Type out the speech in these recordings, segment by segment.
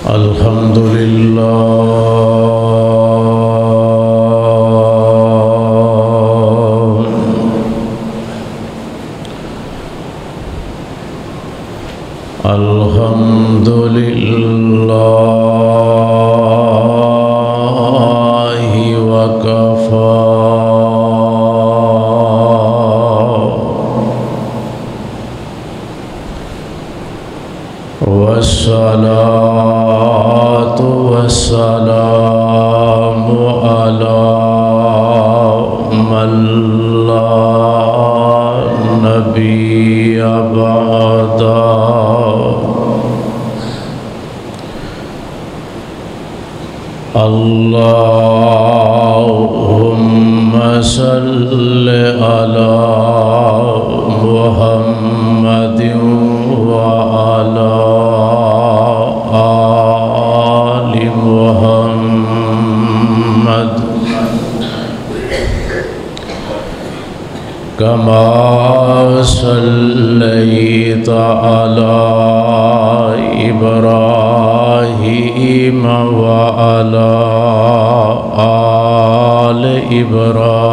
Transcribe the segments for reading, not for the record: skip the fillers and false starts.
الحمد لله الحمد لله وكفى والصلاة والسلام على من لا نبي بعده اللهم صل على محمد وعلى آل محمد كما صليت على إبراهيم وعلى آل إبراهيم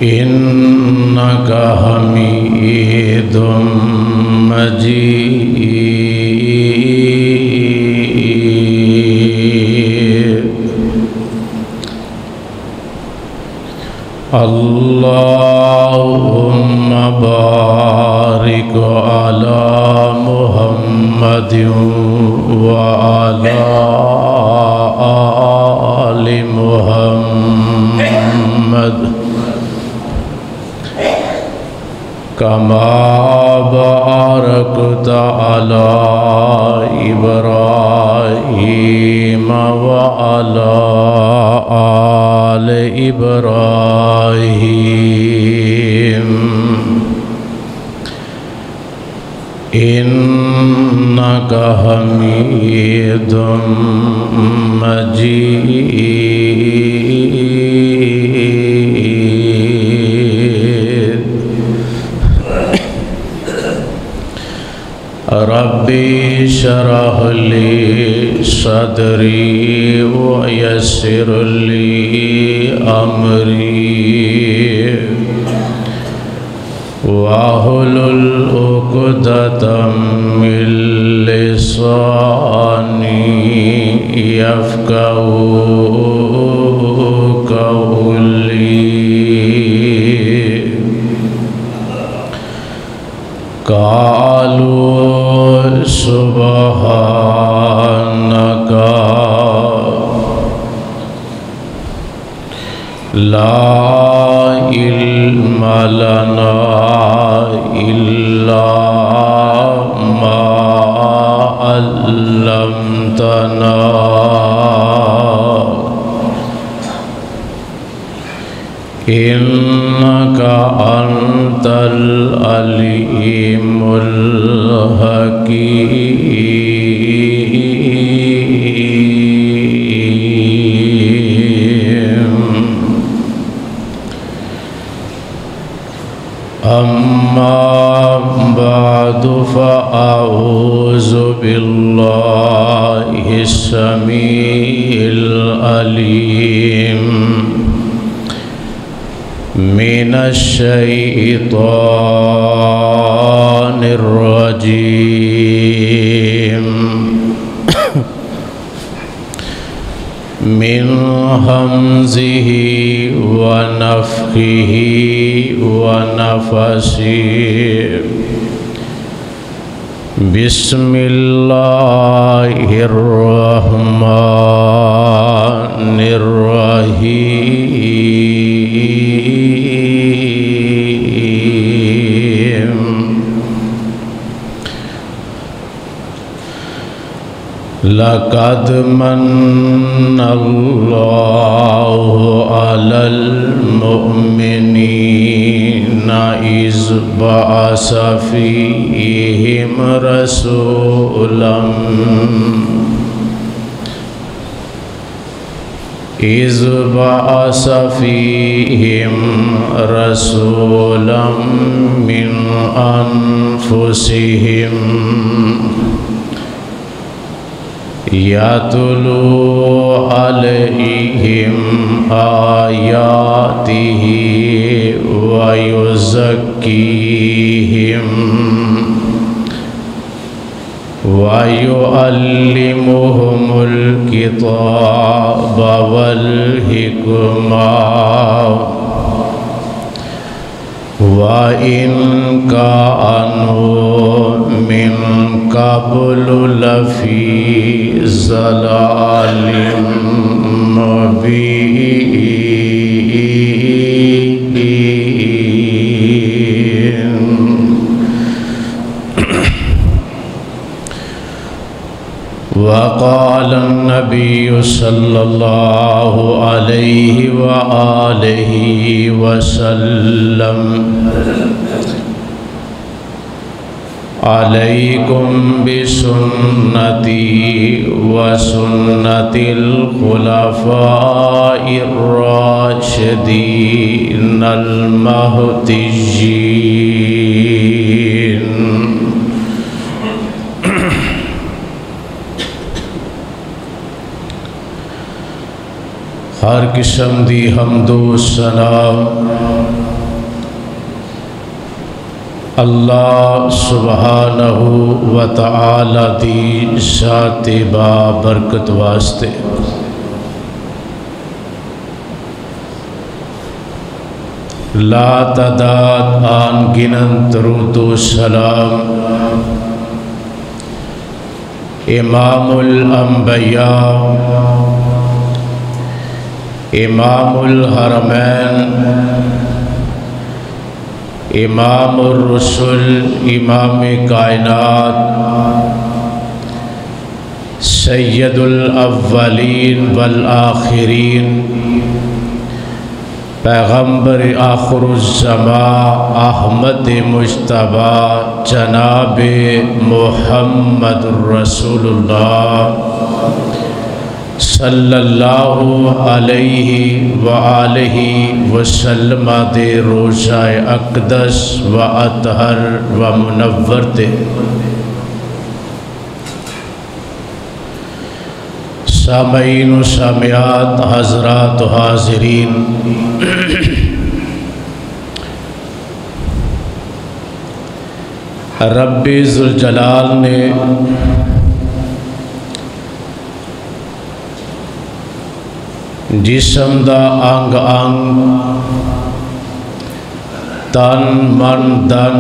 إنك حميد مجيد اللهم بارك على محمد وعلى آل محمد كما باركت على إبراهيم وعلى آل إبراهيم إنك حميد مجيد ربي اشرح لي صدري ويسر لي أمري واحلل عقدة من لساني يفقهوا قولي قالوا سبحانك لا علم لنا إلا ما علمتنا إنك أنت العليم الحكيم أما بعد فأعوذ بالله السميع العليم من الشيطان الرجيم من همزه ونفخه ونفسه بسم الله الرحمن الرحيم لقد من الله على المؤمنين إذ بعث فيهم رسولا إذ بعث فيهم رسولا من أنفسهم يتلو عليهم آياته ويزكيهم ويعلمهم الكتاب والحكمة وإن كانوا من قبل لفي ضلال مبين. وقال النبي صلى الله عليه وآله وسلم عليكم بسنتي وسنة الخلفاء الراشدين المهديين. ہر قسم دی حمد و ثنا اللہ سبحانہ و تعالی دی ذات با برکت واسطے لا تعداد آن گنن درود و سلام امام الانبیاء امام الحرمین امام الرسل امام کائنات سید الاولین والآخرین پیغمبر آخر الزمان احمد مجتبی جناب محمد رسول اللہ صلی اللہ علیہ وآلہ وسلم دے روزہ اقدس و اطہر و منور تے سامعین و سامعات حضرات و حاضرین رب ذوالجلال نے جسم دا انگ انگ تن من دن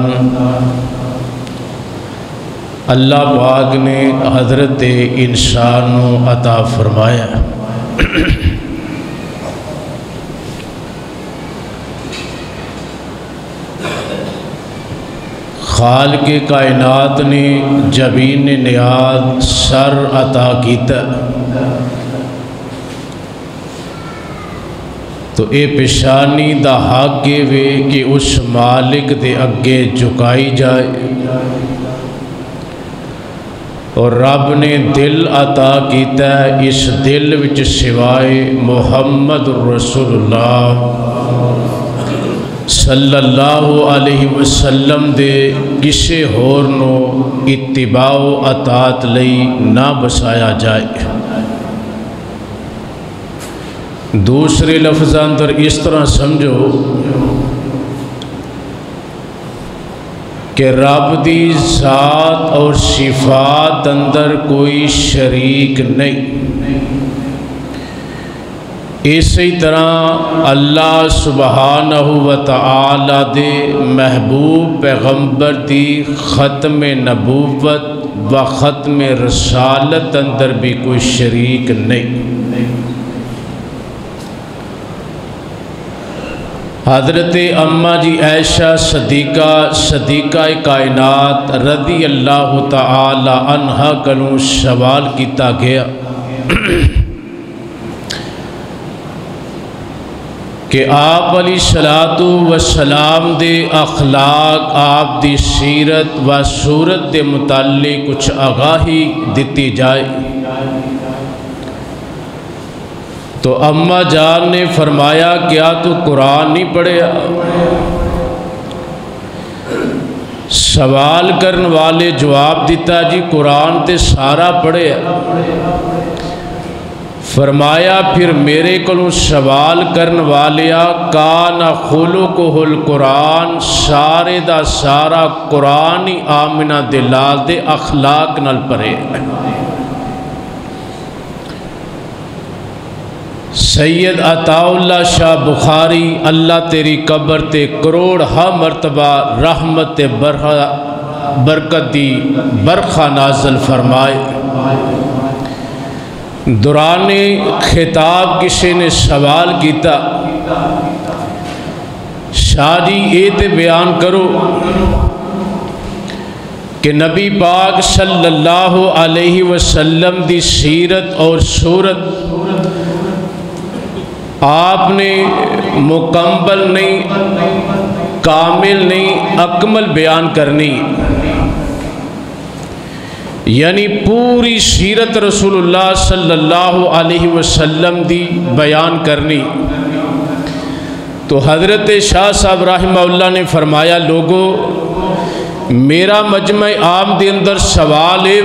اللہ پاک نے حضرت انسان عطا فرمایا. خالق کائنات نے جبین نیاز سر عطا کیتا تو اے پیشانی دا حق وے کہ اس مالک دے اگے جھکائی جائے اور رب نے دل عطا کیتا ہے. اس دل وچ سوائے محمد رسول اللہ صلی اللہ علیہ وسلم دے کسے ہور نو اتباع و اطاعت لئی نہ بسایا جائے. دوسرے لفظ اندر اس طرح سمجھو کہ رب دی ذات اور صفات اندر کوئی شریک نہیں. اسی طرح اللہ سبحانہ و تعالی دے محبوب پیغمبر دی ختم نبوت و ختم رسالت اندر بھی کوئی شریک نہیں. حضرت اماں جی عائشہ صدیقہ کائنات رضی اللہ تعالی عنہا کلوں سوال کیتا گیا کہ آپ علیہ السلام دے اخلاق آپ دی سیرت و صورت دے متعلق کچھ آگاہی دیتی جائے. تو اماں جان نے فرمایا کیا تو قرآن نہیں پڑھیا؟ سوال کرنے والے جواب دیتا جی قرآن تے سارا پڑھیا۔ فرمایا پھر میرے کو سوال کرنے والیا کان خلقہ القرآن، سارے دا سارا قرآن ہی آمنہ دے لال دے اخلاق نال پڑھے۔ سید عطا اللہ شاہ بخاری اللہ تیری قبر تے کروڑ ہا مرتبہ رحمت برکت دی برخہ نازل فرمائے۔ دوران خطاب کسی نے سوال کیتا شاہ جی یہ تے بیان کرو کہ نبی پاک صلی اللہ علیہ وسلم دی سیرت اور صورت آپ نے مکمل نہیں، کامل نہیں، اکمل بیان کرنی، یعنی پوری سیرت رسول اللہ صلی اللہ علیہ وسلم دی بیان کرنی۔ تو حضرت شاہ صاحب رحمہ اللہ نے فرمایا لوگو میرا مجمع عام دے اندر سوال ہے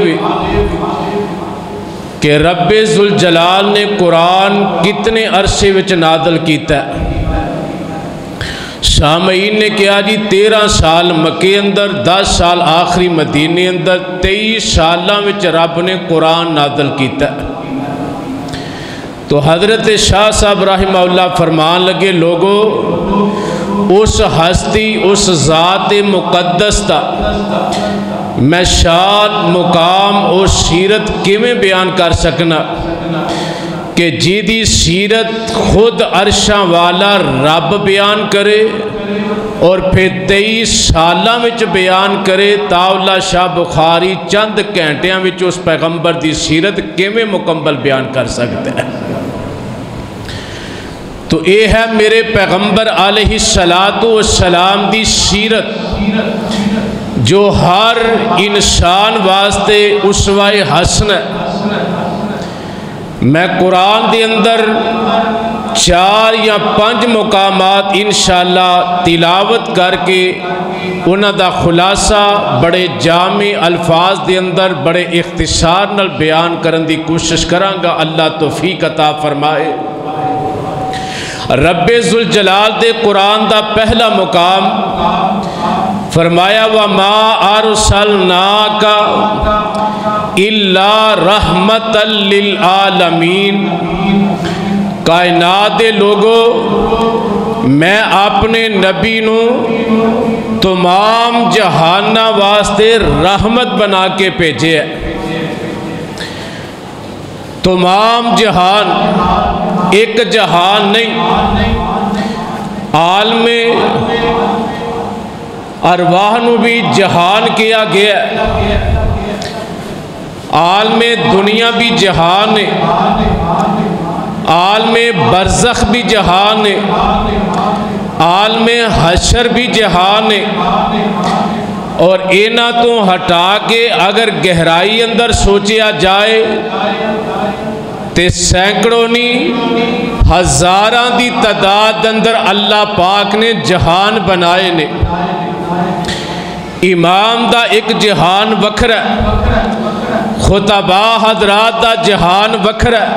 کہ رب ذوالجلال نے قرآن کتنے عرصے وچ نازل کیتا ہے؟ سامعین نے کہا جی 13 سال مکے اندر، 10 سال آخری مدینے اندر، 23 سالاں وچ رب نے قرآن نازل کیتا ہے۔ تو حضرت شاہ صاحب رحمہ اللہ فرمان لگے لوگو اس ہستی اس ذات مقدس دا میں شان مقام اور سیرت کیویں بیان کر سکنا کہ جیدی سیرت خود عرشاں والا رب بیان کرے اور پھر 23 سالاں وچ بیان کرے۔ تاولا شاہ بخاری چند گھنٹیاں وچ اس پیغمبر دی سیرت کیویں مکمل بیان کر سکتا ہے؟ تو یہ ہے میرے پیغمبر علیہ السلام دی سیرت جو ہر انسان واسطے اسوہ حسن ہے۔ میں قرآن دے اندر 4 یا 5 مقامات انشاءاللہ تلاوت کر کے انہاں دا خلاصہ بڑے جامع الفاظ دے اندر بڑے اختصار نال بیان کرن دی کوشش کراں گا، اللہ توفیق عطا فرمائے۔ رب ذوالجلال دے قرآن دا پہلا مقام فرمایا وَمَا أَرْسَلْنَاكَ إِلَّا رَحْمَةً لِلْعَالَمِينَ۔ کائنات دے لوگو میں اپنے نبی نو تمام جہانہ واسطے رحمت بنا کے بھیجے ہے۔ تمام جہان، ایک جہان نہیں، عالم ارواح نو بھی جہان کیا گیا ہے، عالم دنیا بھی جہان ہے، عالم برزخ بھی جہان ہے، عالم حشر بھی جہان ہے۔ اور اینا تو ہٹا کے اگر گہرائی اندر سوچیا جائے تے سینکڑوں نہیں ہزاراں دی تعداد اندر اللہ پاک نے جہان بنائے نے۔ امام دا ایک جہان وکھرا ہے، خطبہ حضرات دا جہان وکھرا ہے،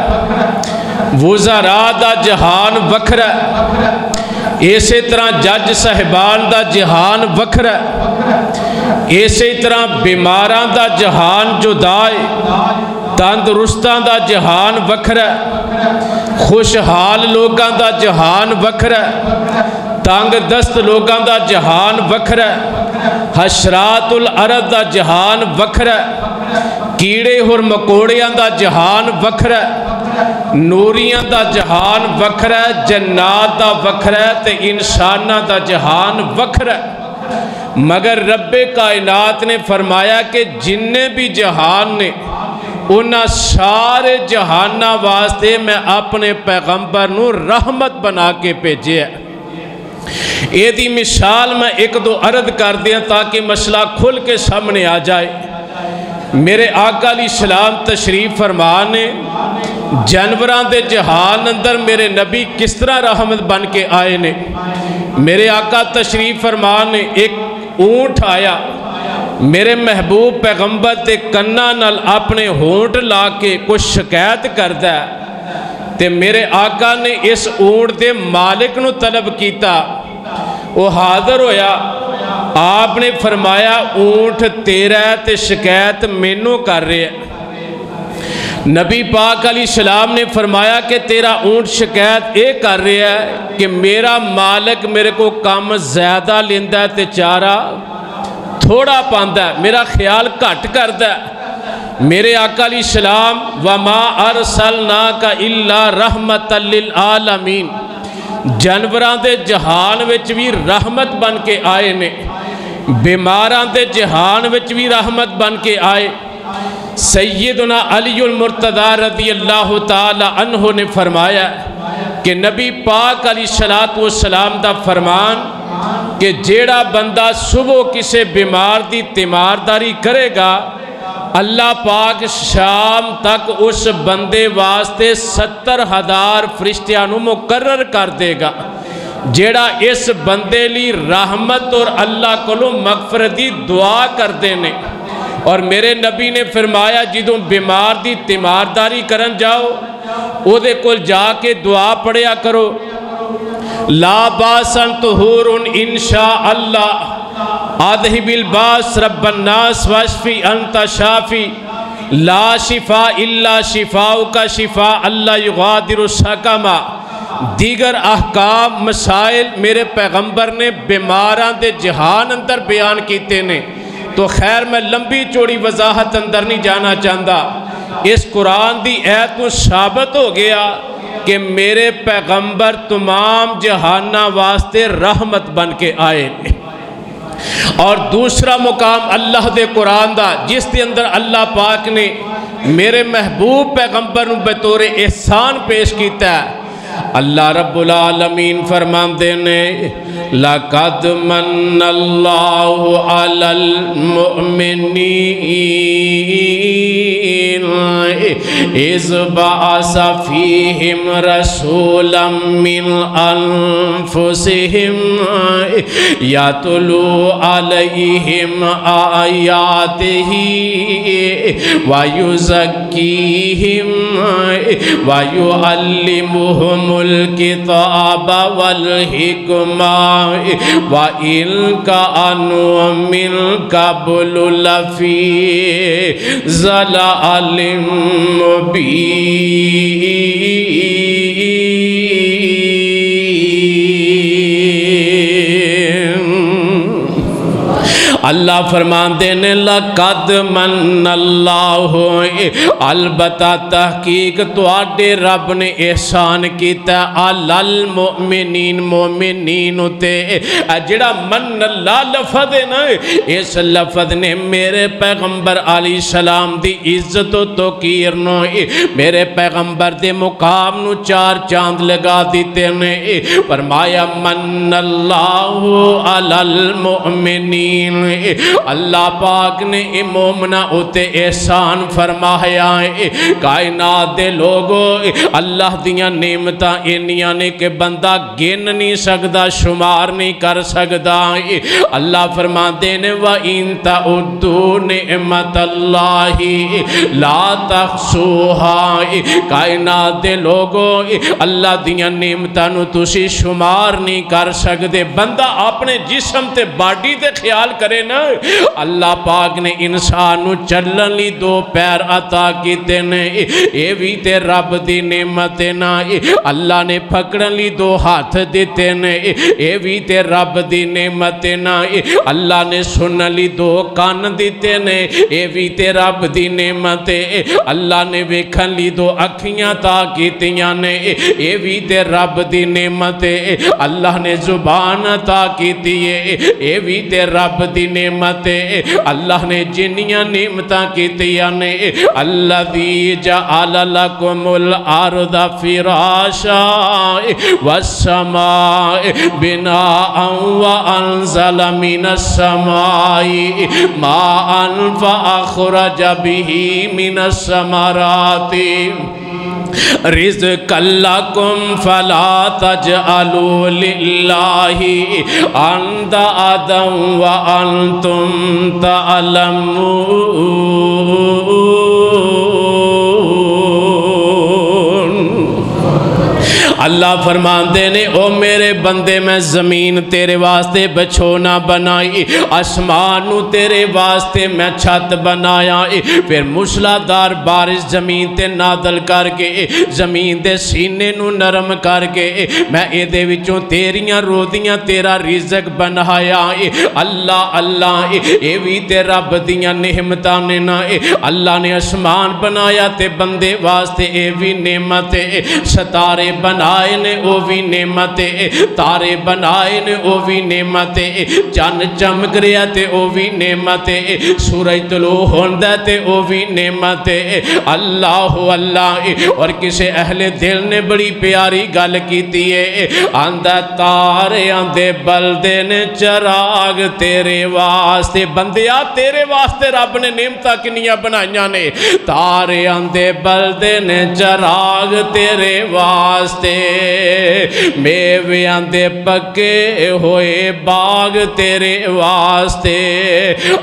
وزراء دا جہان وکھرا ہے، اسی طرح جج صاحبان دا جہان وکھرا ہے، اسی طرح بیماران دا جہان جدائے، تندرستان دا جہان وکھرا ہے، خوشحال لوگاں دا جہان وکھرا ہے، تانگ دست لوگاں دا جہان وکھرا ہے، حشرات الارض دا جہان وکھرا ہے، کیڑے اور مکوڑیاں دا جہان وکھرا ہے، نوریاں دا جہان وکھرا ہے، جنات دا وکھرا ہے تے انسانہ دا جہان وکھرا ہے۔ مگر رب کائنات نے فرمایا کہ جننے بھی جہان نے انہاں سارے جہانہ واسطے میں اپنے پیغمبر نو رحمت بنا کے بھیجے ہے۔ یہ دی مثال میں ایک دو عرض کر دیا تاکہ مسئلہ کھل کے سامنے آ جائے۔ میرے آقا علیہ السلام تشریف فرمان نے جانوراں دے جہان اندر میرے نبی کس طرح رحمت بن کے آئے نے۔ میرے آقا تشریف فرمان نے ایک اونٹ آیا، میرے محبوب پیغمبر تے کناں نال اپنے ہونٹ لا کے کچھ شکایت کردا ہے تے میرے آقا نے اس اونٹ دے مالک نو طلب کیتا، وہ حاضر ہویا، آپ نے فرمایا اونٹ تیرا ہے تے شکایت مینوں کر رہے ہیں۔ نبی پاک علیہ السلام نے فرمایا کہ تیرا اونٹ شکایت اے کر رہا ہے کہ میرا مالک میرے کو کام زیادہ لیندہ ہے تے چارہ تھوڑا پاندا ہے، میرا خیال گھٹ کردا ہے۔ میرے آقا علیہ السلام وما ارسلناک الا رحمت للعالمین، جانوراں دے جہان وچ بھی رحمت بن کے آئے نے، بیماراں دے جہان وچ بھی رحمت بن کے آئے۔ سیدنا علی المرتضی رضی اللہ تعالی عنہ نے فرمایا کہ نبی پاک علیہ السلام دا فرمان کہ جیڑا بندہ صبح کسے بیمار دی تیمارداری کرے گا، اللہ پاک شام تک اس بندے واسطے 70,000 فرشتیاں نو مقرر کر دے گا، جیڑا اس بندے لی رحمت اور اللہ کو مغفرت دی دعا کر دینے۔ اور میرے نبی نے فرمایا جدوں بیمار دی تیمارداری کرن جاؤ، او دے کول جا کے دعا پڑھیا کرو، لا باسن طہور انشاء اللہ اذہب الباس رب الناس واشفی انت شافی لا شفاء الا شفاؤک شفاء اللہ یغادر سقما۔ دیگر احکام مسائل میرے پیغمبر نے بیماران دے جہان اندر بیان کیتے نے، تو خیر میں لمبی چوڑی وضاحت اندر نہیں جانا چاہتا۔ اس قرآن دی ایت کو ثابت ہو گیا کہ میرے پیغمبر تمام جہانہ واسطے رحمت بن کے آئے۔ اور دوسرا مقام اللہ دے قرآن دا جس دے اندر اللہ پاک نے میرے محبوب پیغمبر نو بطور احسان پیش کیتا ہے۔ اللہ رب العالمین فرماندے نے لَقَدْ مَنَّ اللَّهُ عَلَى الْمُؤْمِنِينَ إِذْ بَعَثَ فِيهِمْ رَسُولًا مِّنْ أَنفُسِهِمْ يَتْلُو عَلَيْهِمْ آيَاتِهِ وَيُزَكِّيهِمْ وَيُعَلِّمُهُمُ الْكِتَابَ وَالْحِكْمَةَ وَإِنْ كَانُوا مِنْ قَبْلُ لَفِي ضَلَالٍ اللہ فرماندے نے لَقَدْ مَنَّ اللَّهُ البتہ تحقیق تواڈے رب نے احسان کیتا عَلَى الْمُؤْمِنِينَ مومنین تے۔ جڑا من اللہ لفظ ہے نا، اس لفظ نے میرے پیغمبر علیہ السلام دی عزت و توقیر نو، میرے پیغمبر دے مقام نو چار چاند لگا دیتے نے۔ فرمایا من اللہ علی المؤمنین، اللہ پاک نے مومنہ اتے احسان فرمایا ہے۔ کائنات دے لوگوں اللہ دیاں نعمتاں انیاں نے کہ بندہ گن نہیں سکدا، شمار نہیں کر سکدا۔ اللہ فرماتے نے وَإِن تَعُدُّوا نِعْمَتَ اللَّهِ لَا تَحْصُوهَا۔ کائنات دے لوگوں اللہ دیاں نعمتاں نو تسی شمار نہیں کر سکدے۔ بندہ اپنے جسم تے باڈی دے خیال کرے نا، اللہ پاک نے انسان نو چلن لی دو پیر عطا کیتے نے، اے بھی تے رب دی نعمت نا۔ اللہ نے پکڑن لی دو ہاتھ دیتے نے، اے بھی تے رب دی نعمت نا۔ اللہ نے سنن لی دو کان دیتے نے، اے بھی تے رب دی نعمت۔ اللہ نے ویکھن لی دو اکھیاں تا کیتیاں نے، اے بھی تے رب دی نعمت۔ اللہ نے زبان تا کیتی ہے، اے بھی تے رب دی نعمت اللہ نے جنیاں نعمتاں کیتیاں نے الذی جعل لکم الارض فراشا والسماء بناء وانزل من السماء ماء فاخرج به من الثمرات رزقا لکم فلا تجعلوا للہ اندادا وانتم تعلمون۔ اللہ فرماندے نے او میرے بندے میں زمین تیرے واسطے بچھونا بنائی، آسمان نو تیرے واسطے میں چھت بنایا، پھر مشلادار بارش زمین تے نادل کر کے زمین دے سینے نو نرم کر کے میں اے دے وچوں تیریاں روزیاں تیرا رزق بنایا۔ اللہ اللہ اے وی تے رب دیاں نعمتاں نے نا، اللہ نے آسمان بنایا تے بندے واسطے اے وی نعمت، ستارے بنائے نے او بھی نعمت، تارے بنائے نے او بھی نعمت، چند چمک رہا تے او بھی نعمت، سورج طلوع ہوندہ تے او بھی نعمت۔ اللہ اللہ اور کسے اہل دل نے بڑی پیاری گل کیتی ہے، آندہ تارے آندے بلدے نے چراغ تیرے واسطے، بندیا تیرے واسطے رب نے نعمتاں کنیاں بنائیاں نے، تارے آندے بلدے نے چراغ تیرے واسطے، میویاں دے پکے ہوئے باغ تیرے واسطے،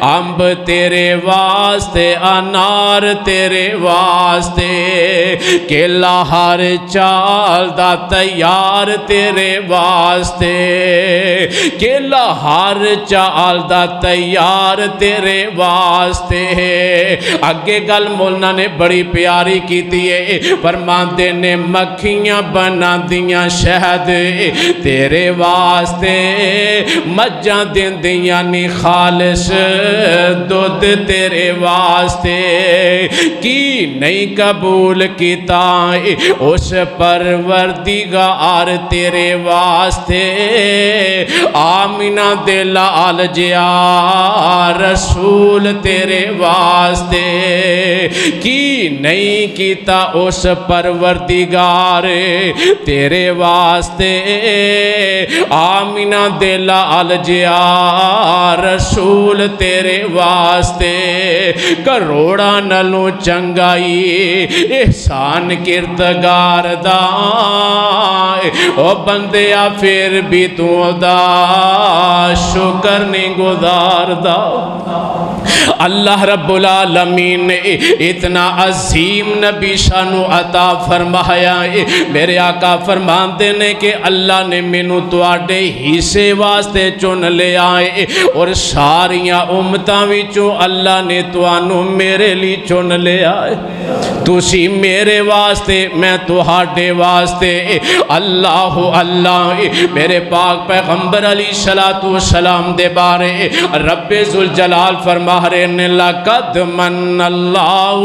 امب تیرے واسطے، انار تیرے واسطے، کیلا ہر چال دا تیار تیرے واسطے، کیلا ہر چال دا تیار تیرے واسطے۔ اگے گل مولانا نے بڑی پیاری کیتی ہے، فرماندے نے مکھیاں بنا دیاں شہد تیرے واسطے، مجھاں دین دیاں نی خالص دودھ تیرے واسطے، کی نہیں قبول کیتا اس پروردگار تیرے واسطے، آمینہ دے لال جیا رسول تیرے واسطے، کی نہیں کیتا اس پروردگار تیرے واسطے، آمینہ دے لال جیا رسول تیرے واسطے، کروڑا نلوں چنگائی احسان کردگار دا، او بندیا پھر بھی تو دا شکر نہیں گزار دا۔ اللہ رب العالمین نے اتنا عظیم نبی شانو عطا فرمایا، میرے آقا فرماندے نے کہ اللہ نے مینوں تواڈے حصے واسطے چن لے آئے، اور ساریاں امتاں وچوں اللہ نے توانوں میرے لیے چن لے آئے، تسی میرے واسطے میں تہاڈے واسطے۔ اللہ اللہ میرے پاک پیغمبر علیہ السلام دے بارے رب ذوالجلال فرما رہے نے، لقد من اللہ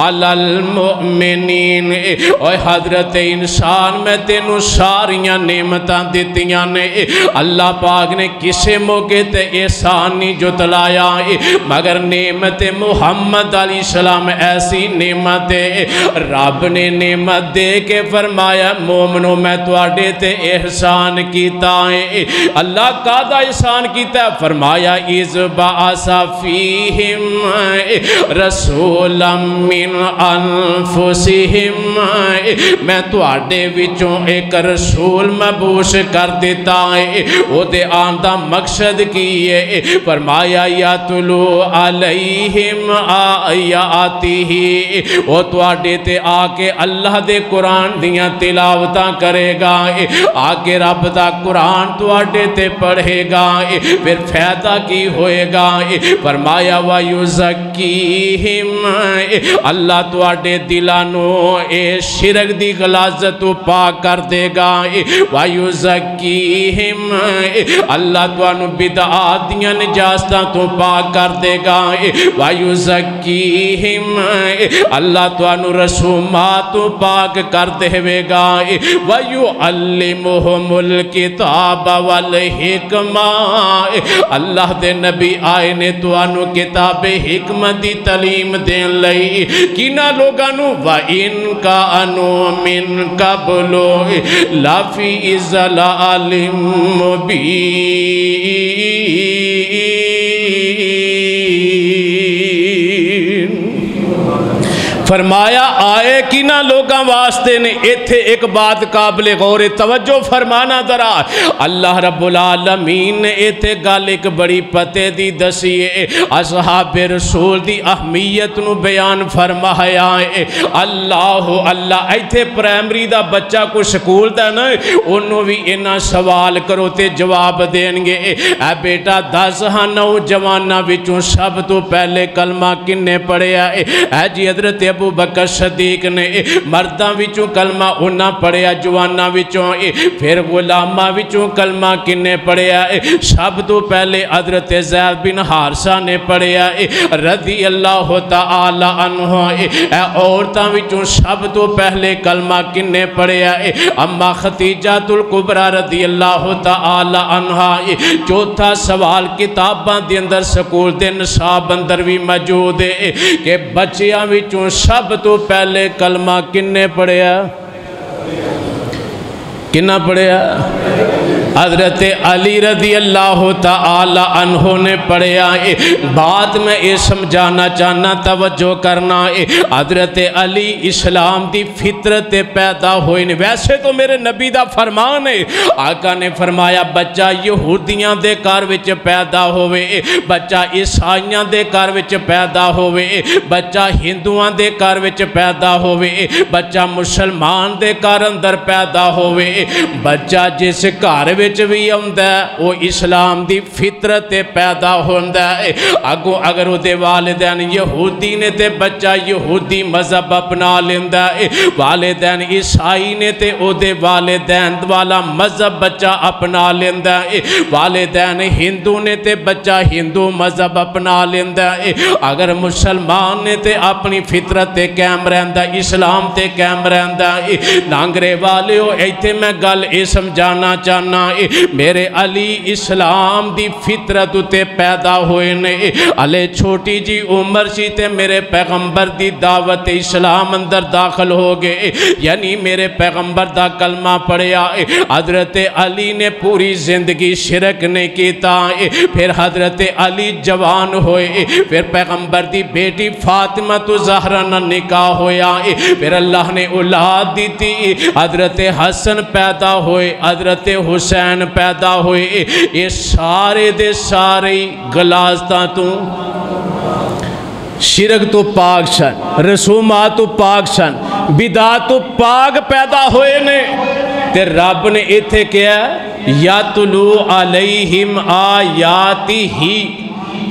علی المؤمنین، اوہ حضرت انسان میں تینوں ساریاں نعمتاں دیتیاں نے، اللہ پاک نے کسے موقع تے احسان نہیں جتلایا، مگر نعمت محمد علیہ السلام ایسی نعمت ہے، رب نے نعمت دے کے فرمایا مومنوں میں تواڈے تے احسان کیتا ہے۔ اللہ کا دا احسان کیتا ہے، فرمایا اذ بعث فیہم رسولا من انفسہم، میں تواڈے وچوں ایک رسول مبعوث کر دیتا ہے، او دے آن دا مقصد کی ہے، فرمایا یاتلو علیہم آیاتہ، او تواڈے تے آ کے اللہ دے قرآن دیاں تلاوتاں کرے گا، آ کے رب دا قرآن تواڈے تے پڑھے گا، پھر فائدہ کی ہوئے گا، فرمایا وَيُزَكِّيهِمْ، اللہ تواڈے دلانوں اے شرک دی غلاظت پاک کر دے گا، وَيُزَكِّيهِمْ، اللہ توانوں بدعات دیاں نجاستاں تو پاک کر دے گا، وَيُزَكِّيهِمْ اللہ توانو رسومات پاک کر دے گا وَيُعَلِّمُهُمُ الْكِتَابَ وَالْحِکْمَةَ اللہ دے نبی آئے نے توانو کتاب حکمت دی تعلیم دین لئی کینا لوگانو وَإِن كَانُوا مِن قَبْلُ لَفِي ضَلَالٍ مُبِينٍ فرمایا آئے کی نہ لوگاں واسطے نے ایتھے ایک بات قابل غور توجہ فرمانا درا اللہ رب العالمین نے ایتھے گال ایک بڑی پتے دی دسیے اصحاب رسول دی اہمیت نو بیان فرمایا اللہ اللہ ایتھے پرائمری دا بچہ کو سکول دا نا انہوں بھی انہا سوال کرو تے جواب دیں گے اے بیٹا 10 نوجوانہ وچوں سب تو پہلے کلمہ کنے پڑھے آئے اے جی حضرت ابو بکر صدیق نے مرداں وچوں کلمہ انہاں پڑھیا جواناں وچوں پھر غلاماں وچوں کلمہ کنے پڑھیا سب تو پہلے حضرت زید بن حارثہ نے پڑھیا رضی اللہ تعالی عنہ عورتاں وچوں سب تو پہلے کلمہ کنے پڑھیا اما خدیجہ الکبریٰ رضی اللہ تعالی عنہ چوتھا سوال کتاباں دے اندر سکول دے نصاب اندر بھی موجود ہے کہ بچیاں وچوں سب تو پہلے کلمہ کنے پڑھیا کنا پڑھیا حضرت علی رضی اللہ تعالی عنہ نے پڑھیا بات میں یہ سمجھانا چاہنا توجہ کرنا حضرت علی اسلام دی فطرت پیدا ہوئے ویسے تو میرے نبی دا فرمان ہے آقا نے فرمایا بچہ یہودیاں دے کار وچ پیدا ہوئے بچہ عیسائیاں دے کار وچ پیدا ہوئے بچہ ہندوان دے کار وچ پیدا ہوئے بچہ مسلمان دے کار اندر پیدا ہوئے بچہ جس کار وچ بھی ہوندہ ہے وہ اسلام دی فطرت پیدا ہوندہ ہے اگر وہ دے والدین یہودی نے تے بچہ یہودی مذہب اپنا لیندہ ہے والدین عیسائی نے تے وہ دے والدین والا مذہب بچہ اپنا لیندہ ہے والدین ہندو نے تے بچہ ہندو مذہب اپنا لیندہ ہے اگر مسلمان نے تے اپنی فطرت تے قائم رہندہ اسلام تے قائم رہندہ ہے نانگرے والے ہو ایتے میں گل اے سمجھانا چاہنا میرے علی اسلام دی فطرت تے پیدا ہوئے نے علی چھوٹی جی عمر سی تے میرے پیغمبر دی دعوت اسلام اندر داخل ہو گئے یعنی میرے پیغمبر دا کلمہ پڑھیا حضرت علی نے پوری زندگی شرک نہیں کیتا پھر حضرت علی جوان ہوئے پھر پیغمبر دی بیٹی فاطمہ تو زہرہ نہ نکاح ہویا پھر اللہ نے اولاد دی تھی حضرت حسن پیدا ہوئے حضرت حسین پیدا ہوئے یہ سارے دے سارے غلاظتاں تو شرک تو پاک سن رسومات تو پاک سن بدعات تو پاک پیدا ہوئے نے تے رب نے ایتھے کیا یاتلو علیہم آیاتی ہی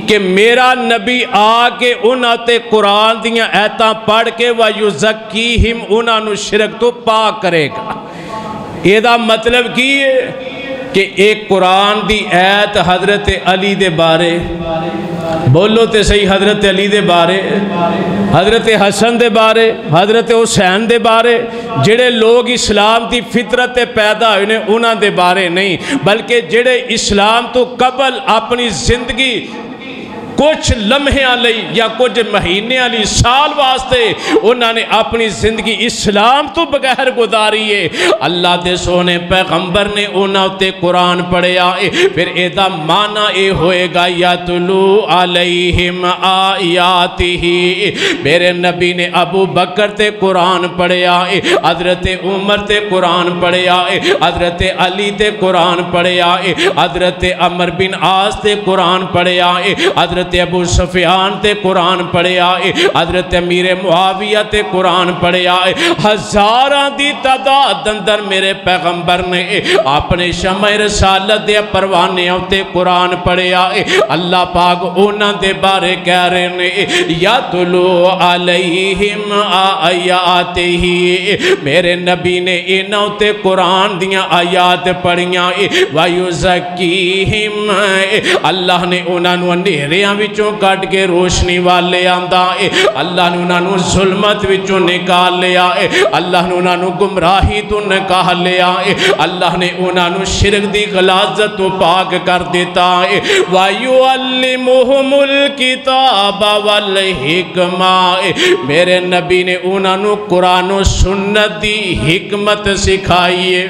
کہ میرا نبی آکے انہاں تے قرآن دیاں ایتاں پڑھ کے وَيُزَكِّيهِمْ انہاں نو شرک تو پاک کرے گا یہ دا مطلب کی ہے کہ ایک قرآن دی ایت حضرت علی دے بارے بولو تے صحیح حضرت علی دے بارے حضرت حسن دے بارے حضرت حسین دے بارے جڑے لوگ اسلام دی فطرت پیدا ہوئے نے انہاں دے بارے نہیں بلکہ جڑے اسلام تو قبل اپنی زندگی کچھ لمحیاں لئی یا کچھ مہینے لی سال واسطے انہوں نے اپنی زندگی اسلام تو بغیر گزاری ہے اللہ دے سونے پیغمبر نے انہوں تے قرآن پڑھیا پھر ایدہ معنی اے ہوئے گا یاتلو علیہم آیاتہی میرے نبی نے ابو بکر تے قرآن پڑھیا حضرت عمر تے قرآن پڑھیا حضرت علی تے قرآن پڑھیا حضرت عمر بن عاص تے قرآن پڑھیا حضرت ابو سفیان تے قرآن پڑھیا حضرت امیر معاویہ تے قرآن پڑھیا ہزاراں دی تعداد اندر میرے پیغمبر نے اپنے شمع رسالت دے پروانے تے قرآن پڑھیا اللہ پاک انہاں دے بارے کہہ رہے نے یاتلو علیہم آیاتہی میرے نبی نے انہاں تے قرآن دیاں آیات پڑھیاں وَيُزَكِّيهِمْ اللہ نے انہاں نو اندھیریاں وچوں کٹ کے روشنی والے آندا اے اللہ نے انہاں نو ظلمت وچوں نکال لیا اے اللہ نے انہاں نو گمراہی تو نکال لیا اے اللہ نے انہاں نو شرک دی غلاظت تو پاک کر دیتا اے وَيُعَلِّمُهُمُ الْكِتَابَ وَالْحِكْمَةَ میرے نبی نے انہاں نو قرآن و سنت دی حکمت سکھائیے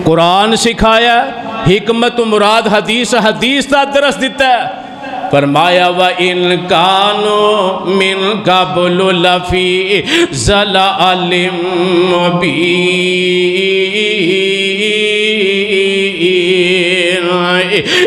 قرآن سکھایا حکمت مراد حدیث تا درس دیتا ہے فرمایا وَإِن كَانُوا مِن قَبْلُ لَفِي ضَلَالٍ مُبِينٍ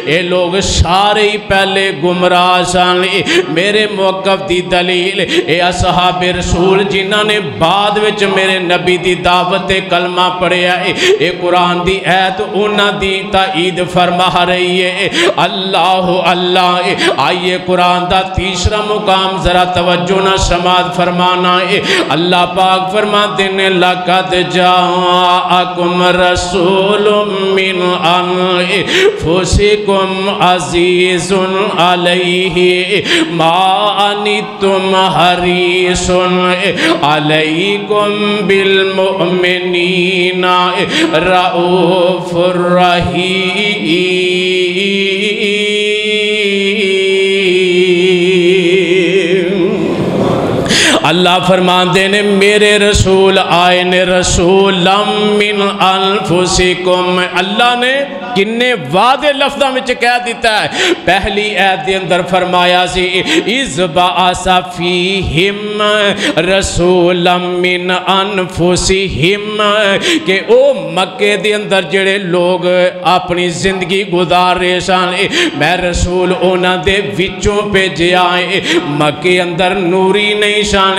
اے لوگ سارے ہی پہلے گمراہ سن میرے موقف دی دلیل اے اصحاب رسول جنہاں نے بعد وچ میرے نبی دی دعوت کلمہ پڑھیا اے قرآن دی ایت انہاں دی تائید فرما رہی ہے اللہ اللہ آئیے قرآن دا تیسرا مقام ذرا توجہ نہ سماعت فرمانا ہے اللہ پاک فرماتے ہیں لَقَدْ جَاءَكُمْ رَسُولٌ مِّنْ أَنفُسِكُمْ عزیز علیہ ما عنتم حریص علیکم بالمؤمنین رؤوف الرحیم اللہ فرماندے نے میرے رسول آئے نے رسول من انفسکم اللہ نے کنے وعدے لفظہ میں کہہ دیتا ہے پہلی ایت دے اندر فرمایا سی اِذْ بَعَثَ فِيهِمْ رَسُولًا مِّنْ أَنفُسِهِمْ کہ او مکے دے اندر جڑے لوگ اپنی زندگی گزار رہے سن میں رسول اونا دے وچوں پہ جائے مکے اندر نوری نہیں سن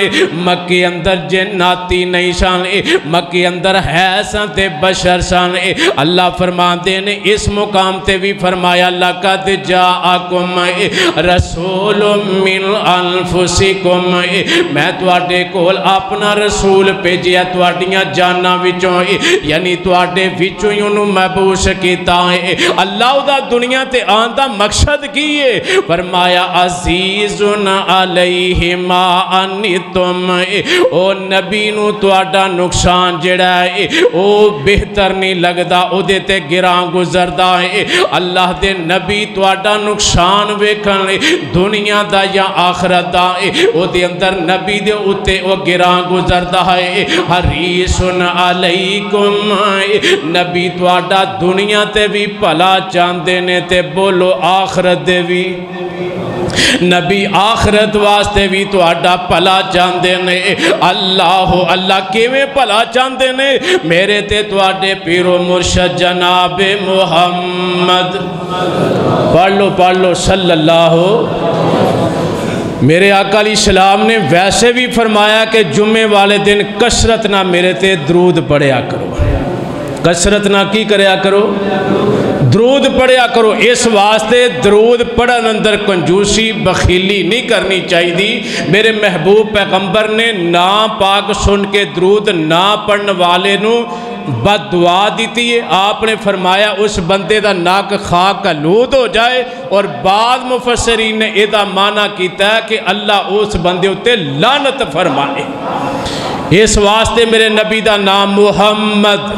مکے اندر جناتی نہیں سن مکے اندر حیثن تے بشر سن اللہ فرماندے نے اس مقام تے بھی فرمایا لَقَدْ جَاءَكُمْ رَسُولٌ مِّنْ أَنفُسِكُمْ میں تواڈے کول اپنا رسول بھیجیا تواڈیاں جاناں وچوں یعنی تواڈے وچوں انہوں مبعوث کیتا ہے اللہ دا دنیا تے آن دا مقصد کی ہے فرمایا عزیز علیہ ما عنتم او نبی نو تواڈا نقصان جڑا ہے او بہتر نہیں لگدا او دے تے گراں گزردا ہے اللہ دے نبی تواڈا نقصان ویکھن دنیا دا یا آخرت دا او دے اندر نبی دے اوتے او گراں گزردا ہے حریص علیکم نبی تواڈا دنیا تے بھی بھلا چاہندے نے تے بولو آخرت دے بھی نبی آخرت واسطے بھی تو آڈا پلا چاندے نے اللہ کیویں پلا چاندے نے میرے تے تو آڈے پیرو مرشد جناب محمد پڑھ لو صلی اللہ میرے آقا علیہ السلام نے ویسے بھی فرمایا کہ جمعے والے دن کثرت نہ میرے تے درود پڑھیا کرو کثرت نہ کی کریا کرو درود پڑھیا کرو اس واسطے درود پڑھن اندر کنجوسی بخیلی نہیں کرنی چاہیے میرے محبوب پیغمبر نے نا پاک سن کے درود نہ پڑھن والے نو بد دعا دیتی ہے آپ نے فرمایا اس بندے دا ناک خاک کا لود ہو جائے اور بعد مفسرین نے ایدہ معنی کیتا ہے کہ اللہ اس بندے ہوتے لعنت فرمائے اس واسطے میرے نبی دا نام محمد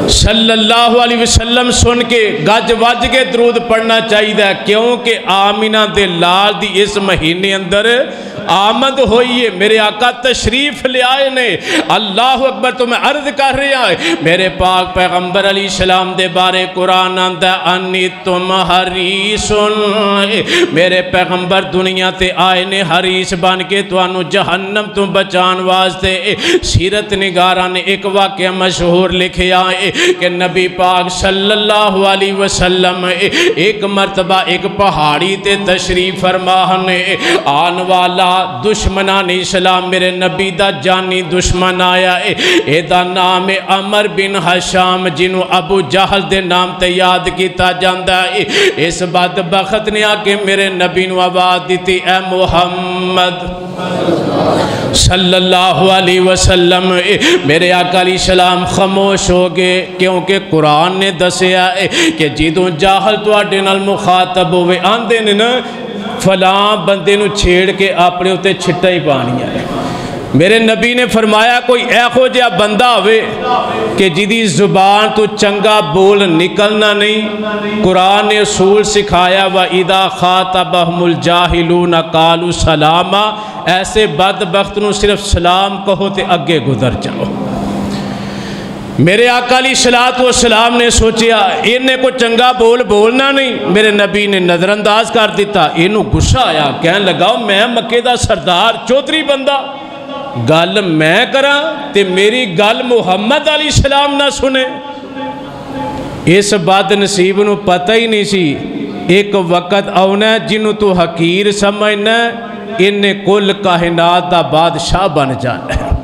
صلی اللہ علیہ وسلم سن کے گج وج کے درود پڑھنا چاہیے کیونکہ آمینہ دے لال دی اس مہینے اندر آمد ہوئی ہے میرے آقا تشریف لے آئے نے اللہ اکبر تو میں عرض کر رہا ہے میرے پاک پیغمبر علیہ السلام دے بارے قرآن آندہ انی تم حریص میرے پیغمبر دنیا تے آئے نے حریص بن کے تو انو جہنم تو بچان واسطے سیرت نگارہ نے ایک واقعہ مشہور لکھے آئے کہ نبی پاک صلی اللہ علیہ وسلم ایک مرتبہ ایک پہاڑی تے تشریف فرمانے آن والا دشمنان اسلام میرے نبی دا جانی دشمن آیا اے دا نام عمر بن حشام جنہوں ابو جہل دے نام تے یاد کیتا جاندہ اس بدبخت نے آکے میرے نبی نو آواز دیتی اے محمد صلی اللہ علیہ وسلم میرے آقا علیہ السلام خاموش ہو گئے، کیونکہ قرآن نے دسیا کہ جدوں جاہل تواڈے نال مخاطب ہوئے آندے نے نا فلاں بندے نو چھیڑ کے اپنے اتے چھٹا ہی پانی ہے۔ میرے نبی نے فرمایا کوئی ایہو جہا بندہ ہوئے کہ جدی زبان تو چنگا بول نکلنا نہیں، قرآن نے اصول سکھایا وَإِذَا خَاطَبَهُمُ الْجَاهِلُونَ قَالُوا سَلَامًا، ایسے بدبخت نو صرف سلام کہو تے اگے گزر جاؤ۔ میرے آقا علیہ السلام نے سوچیا انہیں کو چنگا بولنا نہیں، میرے نبی نے نظر انداز کر دیتا، انہوں غصہ آیا، کہنے لگا میں مکے دا سردار چودھری بندہ، گل میں کراں تے میری گل محمد علیہ السلام نہ سنے۔ اس بد نصیب نو پتہ ہی نہیں سی ایک وقت آنا جنہوں تو حقیر سمجھنا انہیں کل کائنات دا بادشاہ بن جانا ہے،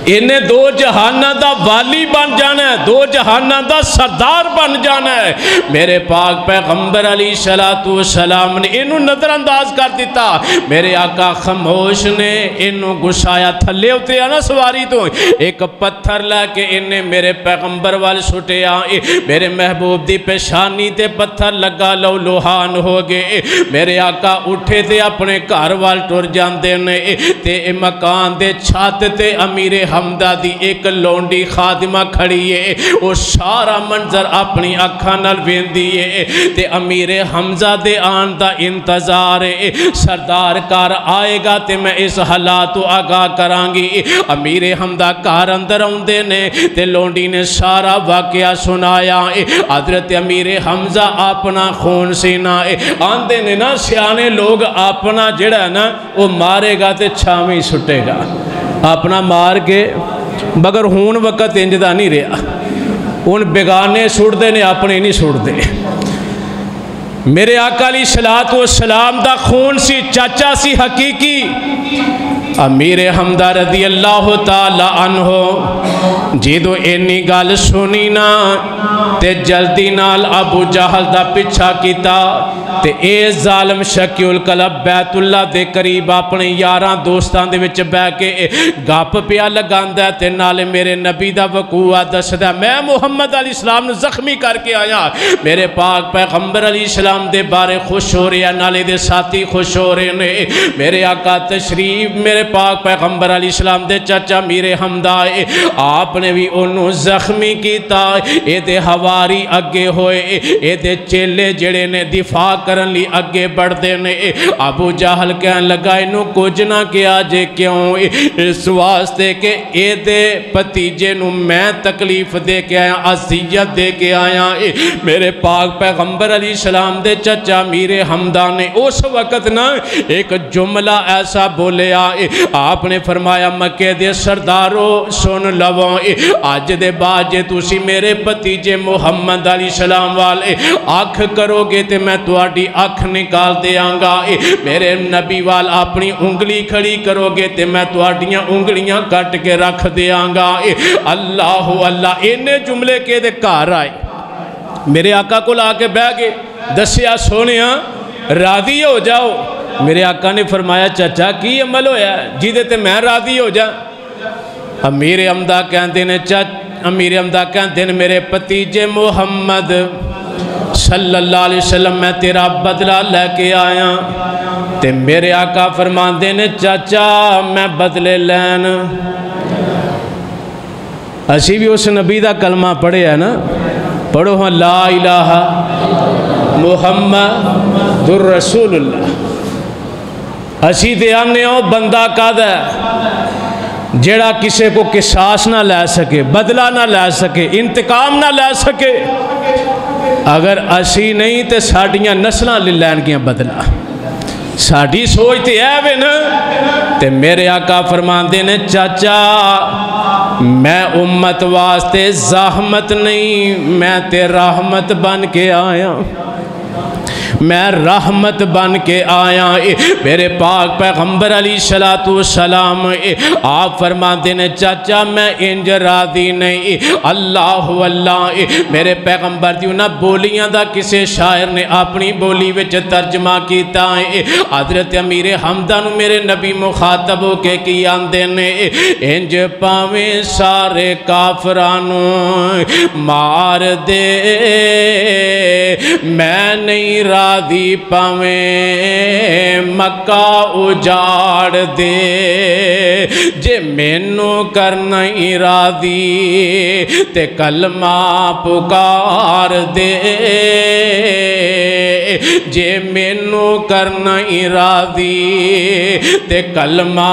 انہیں دو جہانہ دا والی بن جانا ہے، دو جہانہ دا سردار بن جانا ہے۔ میرے پاک پیغمبر علیہ السلام نے انہوں نظر انداز کر دیتا، میرے آقا خاموش نے انہوں گسایا، تھلے اترے آنا سواری تو ایک پتھر لے کے انہیں میرے پیغمبر وال سٹے آئے، میرے محبوب دی پیشانی تے پتھر لگا لو لوہان ہو گئے۔ میرے آقا اٹھے تے اپنے گھر وال ٹر جاندے نے تے مکان دے چھات تے امیر حمدہ دی ایک لونڈی خادمہ کھڑی ہے، وہ سارا منظر اپنی اکھاں نال ویندی ہے تے امیر حمزہ دے آن دا انتظار ہے، سردار کار آئے گا تے میں اس حالاتو آگاہ کرانگی۔ امیر حمدہ کار اندر آندے نے تے لونڈی نے سارا واقعہ سنایا، حضرت امیر حمزہ اپنا خون سینا آندے نے نا سیانے لوگ اپنا جڑا ہے نا وہ مارے گا تے چھاویں سٹے گا، اپنا مار کے مگر ہون وقت انجدہ نہیں رہا، ان بیگانے سوڑ دے نے اپنے نہیں سوڑ دے۔ میرے آقا علیہ السلام دا خون سی چاچا سی حقیقی امیر حمدہ رضی اللہ تعالی عنہ جیدو اینی گال سنی نا تے جلدی نال ابو جہل دا پچھا کیتا تے اے ظالم شکی القلب بیت اللہ دے قریب اپنے یاران دوستان دے وچ بے کے گاپ پیا لگاندہ تے نالے میرے نبی دا وقوع دسدہ میں محمد علیہ السلام نے زخمی کر کے آیا، میرے پاک پیغمبر علیہ السلام دے بارے خوش ہو رہے ہیں، نالے دے ساتھی خوش ہو رہے ہیں۔ میرے آقا تشریف میرے پاک پیغمبر علیہ السلام دے چچا میر حمدہ آپ نے بھی انہوں زخمی کیتا، اے دے ہواری اگے ہوئے، اے دے چیلے جڑے نے دفاع کرن لی اگے بڑھ دے نے۔ ابو جہل کہن لگا انہوں کچھ نہ کیا جے کیوں، اس واسطے کہ اے دے پتیجے نو میں تکلیف دے کے آیا، عذیت دے کے آیا۔ میرے پاک پیغمبر علیہ السلام دے چچا میر حمدہ نے اس وقت نا ایک جملہ ایسا بولے آئے، آپ نے فرمایا مکے دے سردارو سن لو، آج دے بعد جے تسی میرے پتیجے محمد علیہ السلام والے آنکھ کرو گے تے میں تواڈی آنکھ نکال دے آنگا، میرے نبی وال اپنی انگلی کھڑی کرو گے تے میں تواڈیاں انگلیاں کٹ کے رکھ دے آنگا۔ اللہ اللہ انہیں جملے کے دے کار آئے، میرے آقا کو لا کے بہ گئے، دسیا سونیاں راضی ہو جاؤ۔ میرے آقا نے فرمایا چچا کی عمل ہویا ہے جیدے تے میں راضی ہو جا۔ امیر حمدہ کہندے نے امیر حمدہ کہندے نے میرے پتیجے محمد صلی اللہ علیہ وسلم میں تیرا بدلہ لے کے آیا، تے میرے آقا فرماندے نے چچا میں بدلے لین، اسی بھی اس نبی دا کلمہ پڑھے ہے نا، پڑھو ہاں لا الہ محمد رسول اللہ، اسی دے آنے ہو بندہ قد ہے جیڑا کسے کو قصاص نہ لے سکے، بدلہ نہ لے سکے، انتقام نہ لے سکے، اگر اسی نہیں تے ساڑیاں نسلہ لے لین گیا بدلہ، ساڑی سوچتے ہے وے نا۔ تے میرے آقا فرماندے نے چاچا میں امت واسطے زحمت نہیں، میں تے رحمت بن کے آیا، میں رحمت بن کے آیا میرے پاک پیغمبر علیہ السلام آپ فرماتے ہیں چاچا میں انج راضی نہیں اللہ میرے پیغمبر دی انہاں بولیاں دا کسے شاعر نے اپنی بولی وچ ترجمہ کیتا ہے حضرت امیر حمدہ نو میرے نبی مخاطب ہو کے کی آندے نے انج پاویں سارے کافرانوں مار دے میں نہیں راضی پاویں مکہ اجاڑ دے جے مینو کرنا ہی راضی تے کلمہ پکار دے جے مینو کرنا ہی راضی تے کلمہ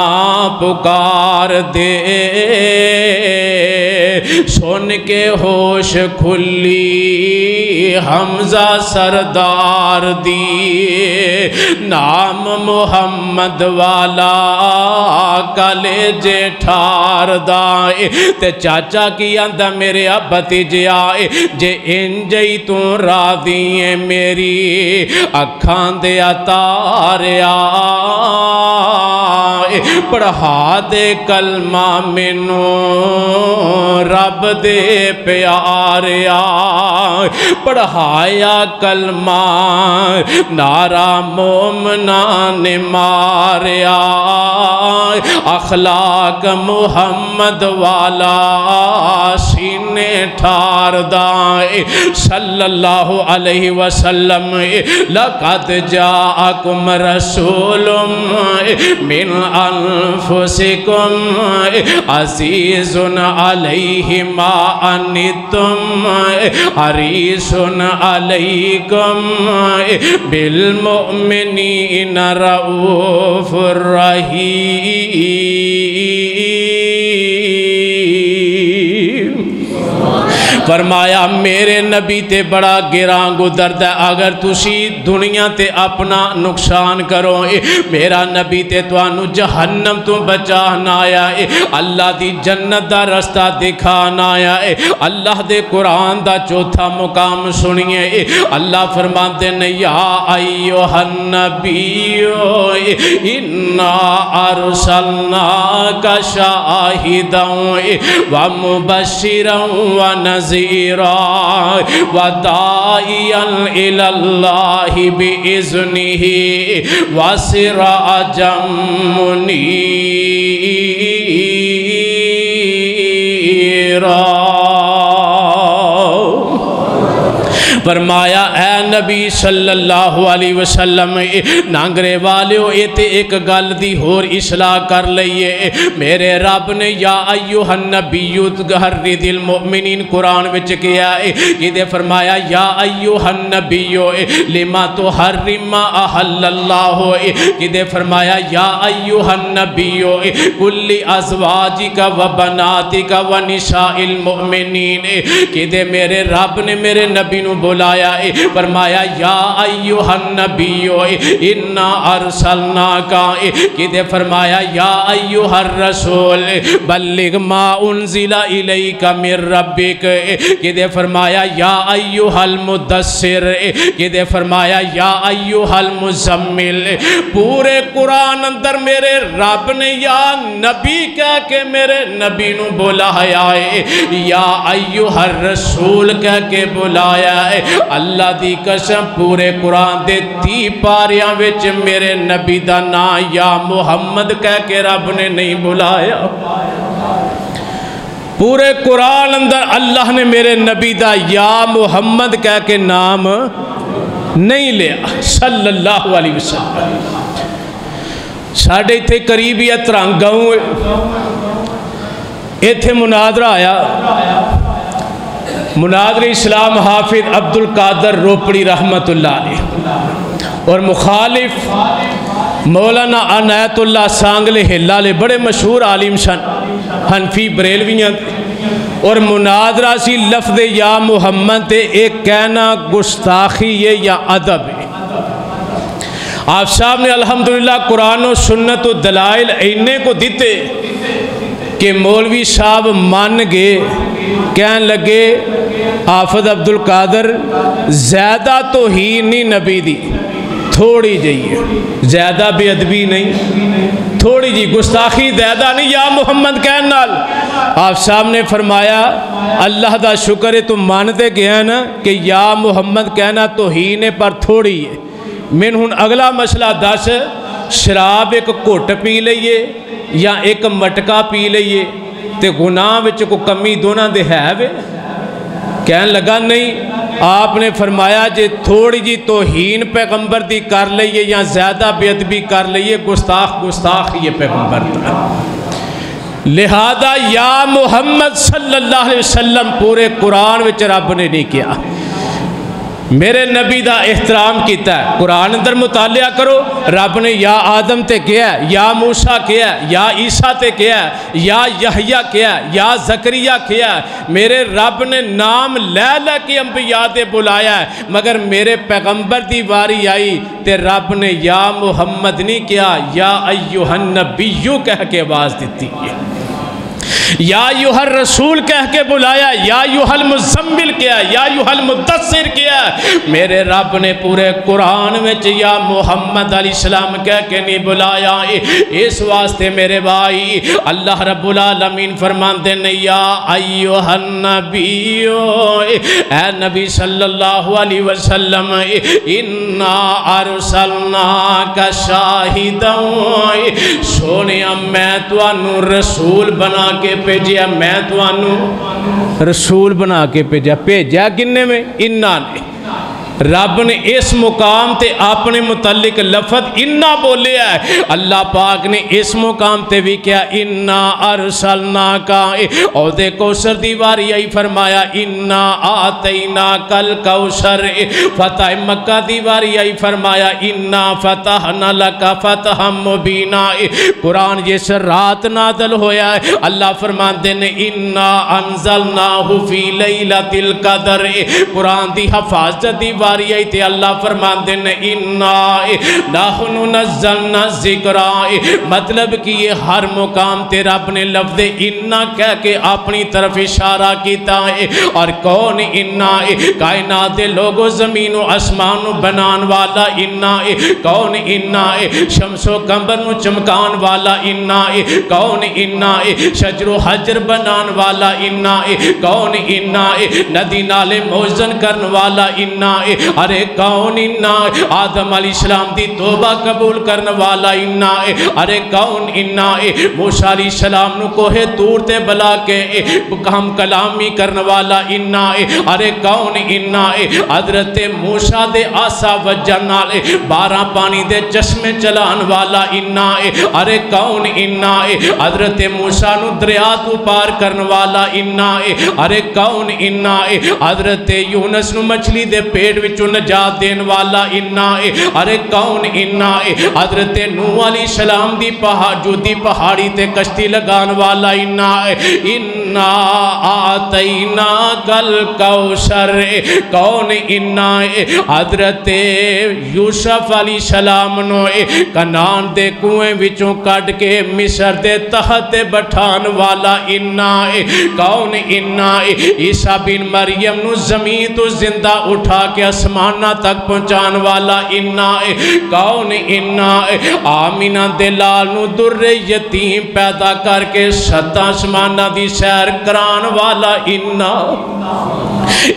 پکار دے سن کے ہوش کھلی حمزہ سردار دی نام محمد والا کلے جے ٹھار دائے تے چاچا کی آندہ میرے ابتی جے آئے جے انجئی تو راضی ہیں میری اکھان دے اتارے آئے پڑھا دے کلمہ منو رب دے پیارے آئے پڑھایا کلمہ نعرہ مومنان مارے آئے اخلاق محمد والا سینے ٹھار دائے صلی اللہ علیہ وسلم لقد جاءکم رسول من انفسکم عزیز علیہ ما انتم حریص علیکم بالمؤمنین رؤوف الرحیم فرمایا میرے نبی تے بڑا گران گزرد ہے اگر تسی دنیا تے اپنا نقصان کرو میرا نبی تے توانو جہنم تو بچانا آیا اللہ دی جنت دا رستہ دکھانا آیا اللہ دے قرآن دا چوتھا مقام سنیے اللہ فرماتے ہیں یا ایوہ النبیو انا ارسلناک شاہدا ومبشرا ونذیرا وداعیا الی اللہ بإذنہ وسراجا منیرا فرمایا اے نبی صلی اللہ علیہ وسلم نانگرے والیو ایتے ایک گل دی ہور اصلاح کر لئیے میرے رب نے یا ایوہ النبیو تحرد المؤمنین قرآن وچ کیا ہے فرمایا یا ایوہ النبیو لما تحرم ما احل اللہ فرمایا یا ایوہ النبیو کل ازواجک و بناتک و نساء المؤمنین میرے رب نے میرے نبی نو بلایا فرمایا یا ایوہ النبیو انا ارسلناکا فرمایا یا ایوہ الرسول بلغ ما انزل الیک من ربک فرمایا یا ایوہ المدثر فرمایا یا ایوہ المزمل پورے قرآن اندر میرے رب نے یا نبی کہہ کے میرے نبی نو بلایا یا ایوہ الرسول کہہ کے بلایا اللہ دی قسم پورے قرآن دے 30 پاریاں وچ میرے نبی دا نام یا محمد کہہ کے رب نے نہیں بلایا پورے قرآن اندر اللہ نے میرے نبی دا یا محمد کہہ کے نام نہیں لیا صلی اللہ علیہ وسلم ساڑھے تھے قریبی اتران گاؤں ایتھے مناظرہ آیا مناظر اسلام حافظ عبدالقادر روپڑی رحمت اللہ علیہ اور مخالف مولانا عنایت اللہ سانگلے ہلالے بڑے مشہور عالم سن حنفی بریلویاں اور مناظرہ سی لفظ یا محمد ایک کہنا گستاخی ہے یا ادب ہے آپ صاحب نے الحمدللہ قرآن و سنت و دلائل اینے کو دیتے کہ مولوی صاحب مان گے کہنے لگے آفد عبد القادر زیادہ توہین نہیں نبی دی، تھوڑی جی زیادہ بے ادبی نہیں، تھوڑی جی گستاخی زیادہ نہیں، یا محمد کہن نال آپ صاحب نے فرمایا اللہ دا شکر ہے تم مانتے گیا نا کہ یا محمد کہنا توہین پر تھوڑی ہے۔ میں ہن اگلا مسئلہ دس، شراب ایک گھٹ پی لئیے یا ایک مٹکا پی لئیے تے گناہ وچ کو کمی دونوں دے ہے وے؟ کہن لگا نہیں، آپ نے فرمایا جے تھوڑی جی توہین پیغمبر دی کر لئیے یا زیادہ بے ادبی کر لئیے گستاخ یہ پیغمبر تھا۔ لہذا یا محمد صلی اللہ علیہ وسلم پورے قرآن وچ رب نے نہیں کیا، میرے نبی دا احترام کیتا ہے۔ قرآن اندر مطالعہ کرو، رب نے یا آدم تے کیا ہے، یا موسیٰ کیا ہے، یا عیسیٰ تے کیا ہے، یا یحییٰ کیا ہے، یا زکریا کیا ہے۔ میرے رب نے نام لے لے کے انبیاء دے بلایا ہے، مگر میرے پیغمبر دی واری آئی تے رب نے یا محمد نہیں کیا، یا ایہا النبیو کہہ کے آواز دیتی ہے، یا ایہا الرسول کہہ کے بلایا، یا ایہا المزمل کیا، یا ایہا المدثر کیا۔ میرے رب نے پورے قرآن میں یا محمد علیہ السلام کہہ کے نہیں بلایا۔ اس واسطے میرے بھائی اللہ رب العالمین فرماتے ہیں یا ایہا النبی، اے نبی صلی اللہ علیہ وسلم، انا ارسلناک شاہدا، سونیا میں توانو رسول بنا کے بھیجیا، میں توانو رسول بنا کے بھیجا کننے میں؟ انہاں نے۔ رب نے اس مقام تے اپنے متعلق لفظ انا بولے ہے، اللہ پاک نے اس مقام تے بھی کیا انا ارسلناکا، عہدِ کوثر دیواری آئی فرمایا انا آتیناک الکوثر، فتح مکہ دیواری آئی فرمایا انا فتحنا لک فتحا مبینا۔ قرآن یہ سر رات نازل ہویا ہے، اللہ فرماتے ہیں انا انزلناہ فی لیلۃ القدر، قرآن دی حفاظت دیواری آئی تے اللہ فرماتے ہیں انا نحن نزلنا الذکر، مطلب کہ یہ ہر مقام تے رب نے لفظ انا کہہ کے اپنی طرف اشارہ کیتا ہے۔ اور کون انا؟ کائنات لوگو زمین و آسمان بنان والا انا، کون انا؟ شمس و قمر نو چمکان والا انا، کون انا؟ شجر و حجر بنان والا انا، کون انا؟ ندی نالے موزن کرن والا انا، ارے کون انا؟ آدم علیہ السلام دی توبہ قبول کرن والا انا، ارے کون انا؟ موسیٰ علیہ السلام نو کوہ طور تے بلا کے ہم کلامی کرن والا انا، ارے کون انا؟ حضرت موسیٰ دے آسا وجہ نال 12 پانی دے چشمے چلان والا انا، ارے کون انا؟ حضرت موسیٰ نو دریا تو پار کرن والا انا، ارے کون انا؟ حضرت یونس نو مچھلی دے پیٹ وچوں نجات دین والا انا، ارے کون انا؟ حضرت نوح علیہ السلام دی پہاڑی تے کشتی لگان والا انا، انا آتیناک الکوثر، کون انا؟ حضرت یوسف علیہ السلام نو کنان دے کنویں وچوں کٹ کے مصر دے تحت بٹھان والا انا، کون انا؟ عیسیٰ بن مریم نو زمین تو زندہ اٹھا کے آسمانہ تک پہنچان والا انا، کون انا؟ آمینہ دلال نو در یتیم پیدا کر کے 7 آسمانہ دی سیر کران والا انا،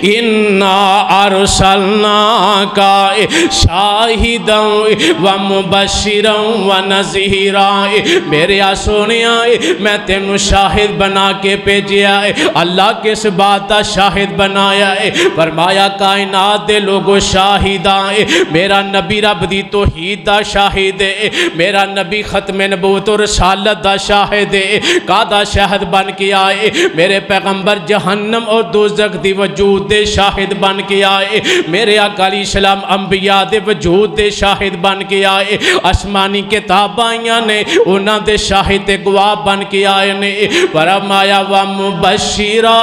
انا ارسلناک شاہدا و مبشرا و نذیرا، میرے سونیا میں تینوں شاہد بنا کے بھیجیا ہے۔ اللہ کس بات کا شاہد بنایا ہے؟ فرمایا کائنات دے لوگوں شاہداں، میرا نبی رب دی توحید دا شاہد ہے، میرا نبی ختم نبوت و رسالت دا شاہد ہے۔ کادا شاہد بن کے آئے؟ میرے پیغمبر جہنم اور دوزخ دی وجود دے شاہد بن کے آئے، میرے آقا علیہ السلام انبیاء دے وجود دے شاہد بن کے آئے، آسمانی کتاب آئیاں نے انہاں دے شاہد تے گواہ بن کے آئے نے۔ فرمایا و مبشرا،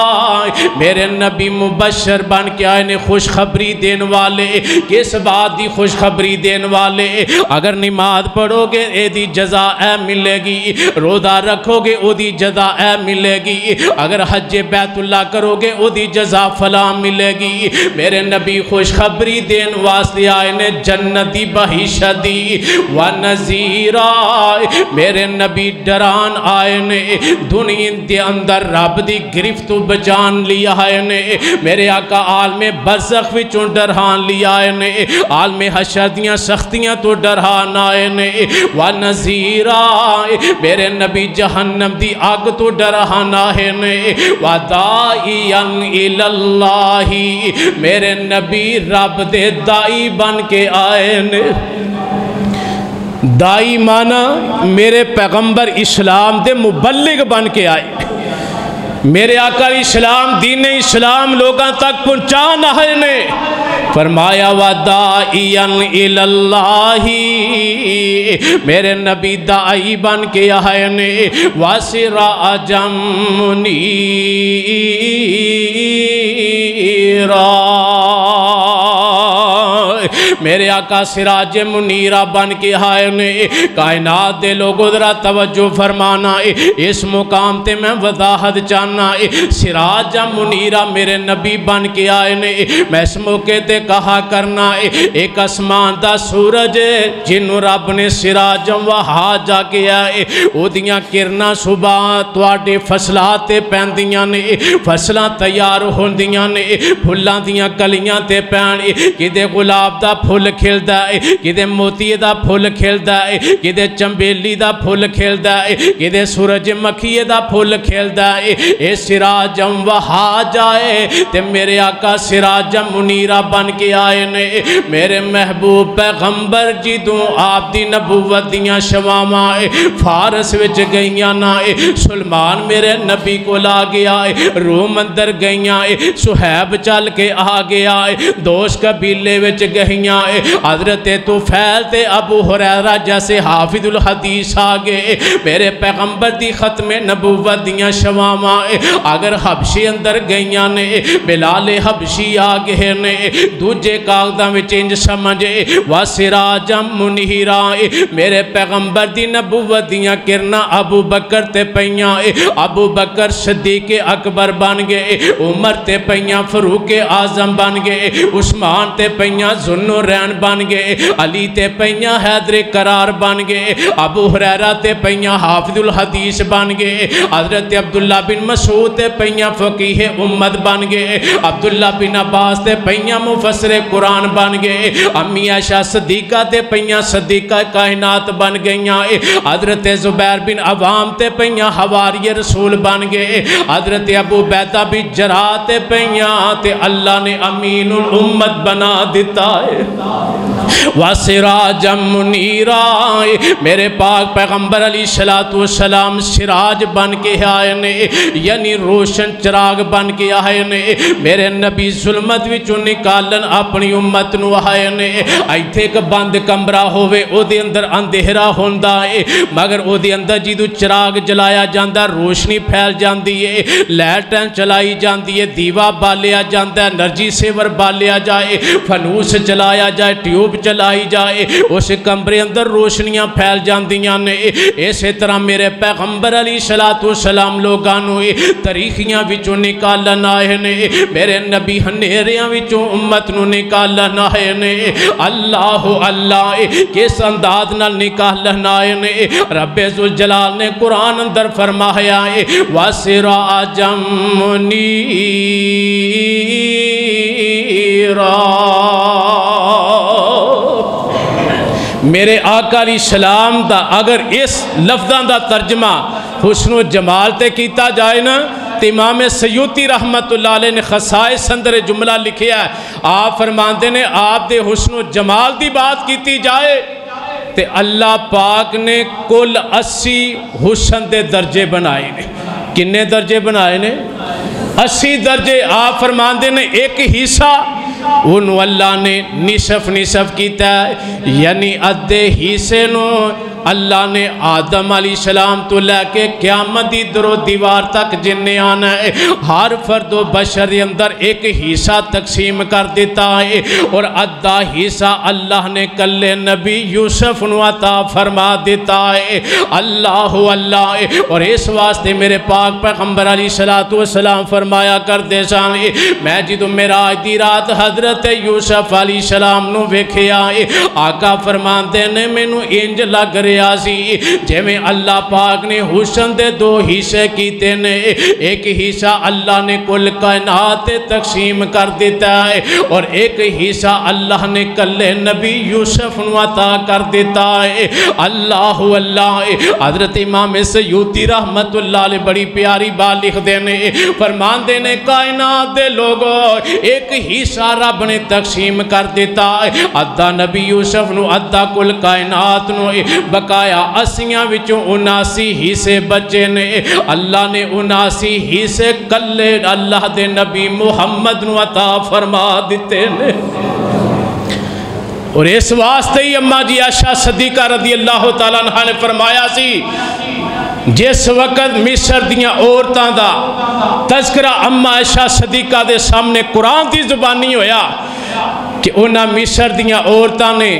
میرے نبی مبشر بن کے آئے نے، خوشخبری دے دین والے، کس بات دی خوشخبری دین والے؟ اگر نماز پڑھو گے اے دی جزا اے ملے گی، روزہ رکھو گے او دی جزا اے ملے گی، اگر حج بیت اللہ کرو گے او دی جزا فلاں ملے گی۔ میرے نبی خوشخبری دین واسطے آئے نے جنت دی بہشت دی ونذیرا، میرے نبی ڈران آئے نے دنیا دے اندر رب دی گرفت بچان لیا ہے نے، میرے آقا عالم برزخ وچوں ڈران لیا ہے نے، عالم حشر دیاں سختیاں تو ڈران آئے نے ونذیرا، میرے نبی جہنم دی آگ تو ڈران آئے نے وداعیاً الاللہ، میرے نبی رب دے دائی بن کے آئے نے۔ دائی مانا میرے پیغمبر اسلام دے مبلغ بن کے آئے، میرے آقا اسلام دین اسلام لوگاں تک پہنچانا ہے نے، فرمایا وداعیاً الاللہ، میرے نبی دائی بن کے آئے نے وسراجا منیرا، میرے آقا سراج منیرہ بن کے آئے نے۔ کائنات دے لوگوں ذرا توجہ فرمانا ہے، اس مقام تے میں وضاحت چاہنا ہے، سراج منیرہ میرے نبی بن کے آئے نے۔ میں اس موقع تے کہا کرنا ہے ایک اسمان دا سورج جنہوں رب نے سراج وہاجا کیا ہے، او دیاں کرنا صبح تواڈے فصلات تے پیندیاں نے، فصلاں تیار ہوندیاں نے، پھلاں دیاں کلیاں تے پین، کدے گلاب دا پھول کھلدا ہے، کدے موتی دا پھول کھلدا ہے، کدے چمبیلی دا پھول کھلدا ہے، کدے سورج مکھیے دا پھول کھلدا ہے، اے سراج وہاجا ہے تے میرے آقا سراج منیرہ بن کے آئے نے۔ میرے محبوب پیغمبر جدوں آپ دی نبوت دیاں شواواں فارس وچ گئیاں نا، سلمان میرے نبی کو لا گیا، روم اندر گئیاں، سہیب چل کے آ گیا، دوست قبیلے وچ گئیاں، حضرت طفیل تے ابو ہریرہ جیسے حافظ الحدیث آگے، میرے پیغمبر دی ختم نبوت دیاں شواواں اگر حبشی اندر گئیاں نے، بلال حبشی آگے نے، دوجے کاغداں وچ انج سمجھے وسراجا منیرا، میرے پیغمبر دی نبوت دیاں کرنا ابو بکر تے پیاں، ابو بکر صدیق اکبر بن گئے، عمر تے پیاں فاروق اعظم بن گئے، عثمان تے پیاں ذوالنورین بن گئے، علی تے پیاں حیدر قرار بن گئے، ابو ہریرہ تے پیاں حافظ الحدیث بن گئے، حضرت عبداللہ بن مسعود تے پیاں فقیہ امت بن گئے، عبداللہ بن عباس تے پیاں مفسر قرآن بن گئے، امی عائشہ صدیقہ تے پیاں صدیقہ کائنات بن گئیاں، حضرت زبیر بن عوام تے پیاں حواری رسول بن گئے، حضرت ابو بیدہ بن جراح تے پیاں تے اللہ نے امین الامت بنا دیتا ہے وسراجا منیرا، میرے پاک پیغمبر علیہ السلام سراج بن کے آئے نے، یعنی روشن چراغ بن کے آئے نے، میرے نبی ظلمت وچوں نکالن اپنی امت نو آئے نے۔ ایتھے ایک بند کمرہ ہوئے او دے اندر اندھیرا ہوندا ہے، مگر او دے اندر جدوں چراغ جلایا جاندا روشنی پھیل جاندی ہے، لائٹاں چلائی جاندی ہے، دیوا بالیا جاندا ہے، انرجی سیور بالیا جائے، فانوس چلایا جائے، ٹیوب چلائی جائے، اس کمرے اندر روشنیاں پھیل جاندیاں نے۔ اسی طرح میرے پیغمبر علیہ السلام لوگانو تاریخیاں وچوں نکالن آئے نے، میرے نبی ہنیریاں وچوں امت نو نکالن آئے نے، اللہ اللہ کس انداز نال نکالن آئے نے۔ رب ذوالجلال نے قرآن اندر فرمایا ہے وسراجا منیرا، میرے آقا علیہ السلام دا اگر اس لفظاں دا ترجمہ حسن و جمال تے کیتا جائے نا، تو امام سیوطی رحمت اللہ علیہ نے خصائص اندر جملہ لکھیا ہے، آپ فرماندے نے آپ دے حسن و جمال دی بات کیتی جائے تے اللہ پاک نے کل 80 حسن دے درجے بنائے نے۔ کنے درجے بنائے نے؟ 80 درجے۔ آپ فرماندے نے ایک حصہ انہوں اللہ نے نصف کیتا ہے، یعنی ادھے حصے نو اللہ نے آدم علیہ السلام تو لے کے قیامت دی درو دیوار تک جننے آنا ہے ہر فرد و بشر دے اندر ایک حصہ تقسیم کر دیتا ہے اور ادھا حصہ اللہ نے کلے نبی یوسف نو عطا فرما دیتا ہے اللہ اللہ اور اس واسطے میرے پاک پیغمبر علیہ السلام فرمایا کر دے سانے میں جدو معراج دی رات حضرت یوسف علیہ السلام نو ویکھے آئے آقا فرماندے نے مینو انج لگ رہا سی جے میں اللہ پاک نے حسن دے دو حصے کیتے نے ایک حصہ اللہ نے کل کائنات تقسیم کر دیتا ہے اور ایک حصہ اللہ نے کلے نبی یوسف نو عطا کر دیتا ہے اللہ اللہ حضرت امام سیوطی رحمت اللہ علیہ بڑی پیاری بات لکھ دینے فرمان دینے کائنات دے لوگوں ایک حصہ رب نے تقسیم کر دیتا ہے ادھا نبی یوسف نو ادھا کل کائنات نو بقایا 80 وچوں 79 حصے بچے نے اللہ نے 79 حصے کلے اللہ دے نبی محمد نو عطا فرما دیتے نے اور اس واسطے ہی اماں جی عائشہ صدیقہ رضی اللہ تعالیٰ عنہ نے فرمایا سی جس وقت مصر دیاں عورتاں دا تذکرہ اماں عائشہ صدیقہ دے سامنے قرآن دی زبانی ہویا کہ انہاں مصر دیاں عورتاں نے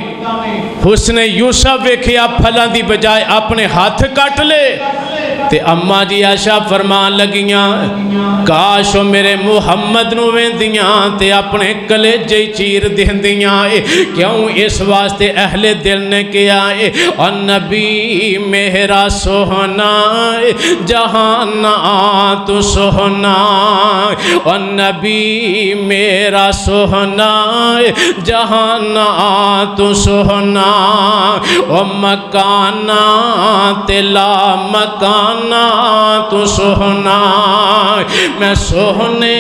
حسن یوسف ویکھیا پھلاں دی بجائے اپنے ہاتھ کٹ لے تے اماں جی عائشہ فرمان لگیاں کاش میرے محمد نو ویندیاں تے اپنے کلیجے چیر دیندیاں کیوں اس واسطے اہل دل نے کیا اور نبی میرا سوہنا جہانا تو سوہنا اور نبی میرا سوہنا جہانا تو سوہنا اور مکانا تلا مکانا تو سوہنا میں سوہنے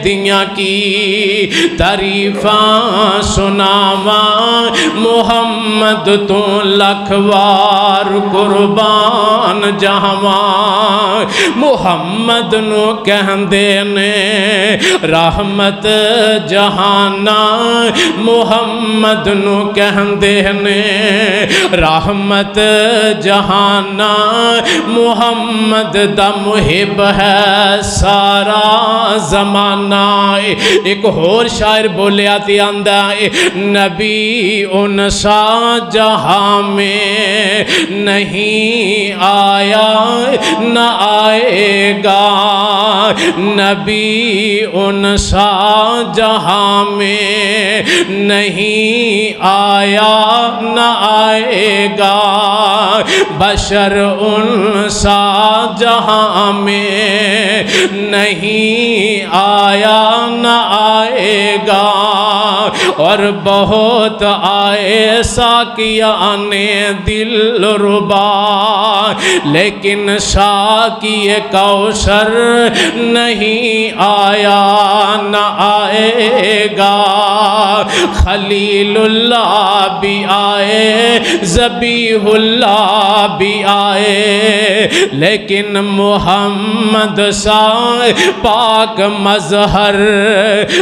دیاں کی تعریفاں سناواں محمد تو لکھوار قربان جہواں محمد نو کہندے نے رحمت جہانا محمد نو کہندے نے رحمت جہانا محمد دا محب ہے سارا زمانہ ایک اور شاعر بولے آتی آندہ نبی ان سا جہاں میں نہیں آیا نہ آئے گا نبی ان سا جہاں میں نہیں آیا نہ آئے گا بشر ان سا جہاں میں نہیں آیا نہ آئے گا اور بہت آئے ساکیہ نے دل ربا لیکن ساکی کوثر نہیں آیا نہ آئے گا خلیل اللہ بھی آئے ذبیح اللہ بھی آئے لیکن محمد سا پاک مظہر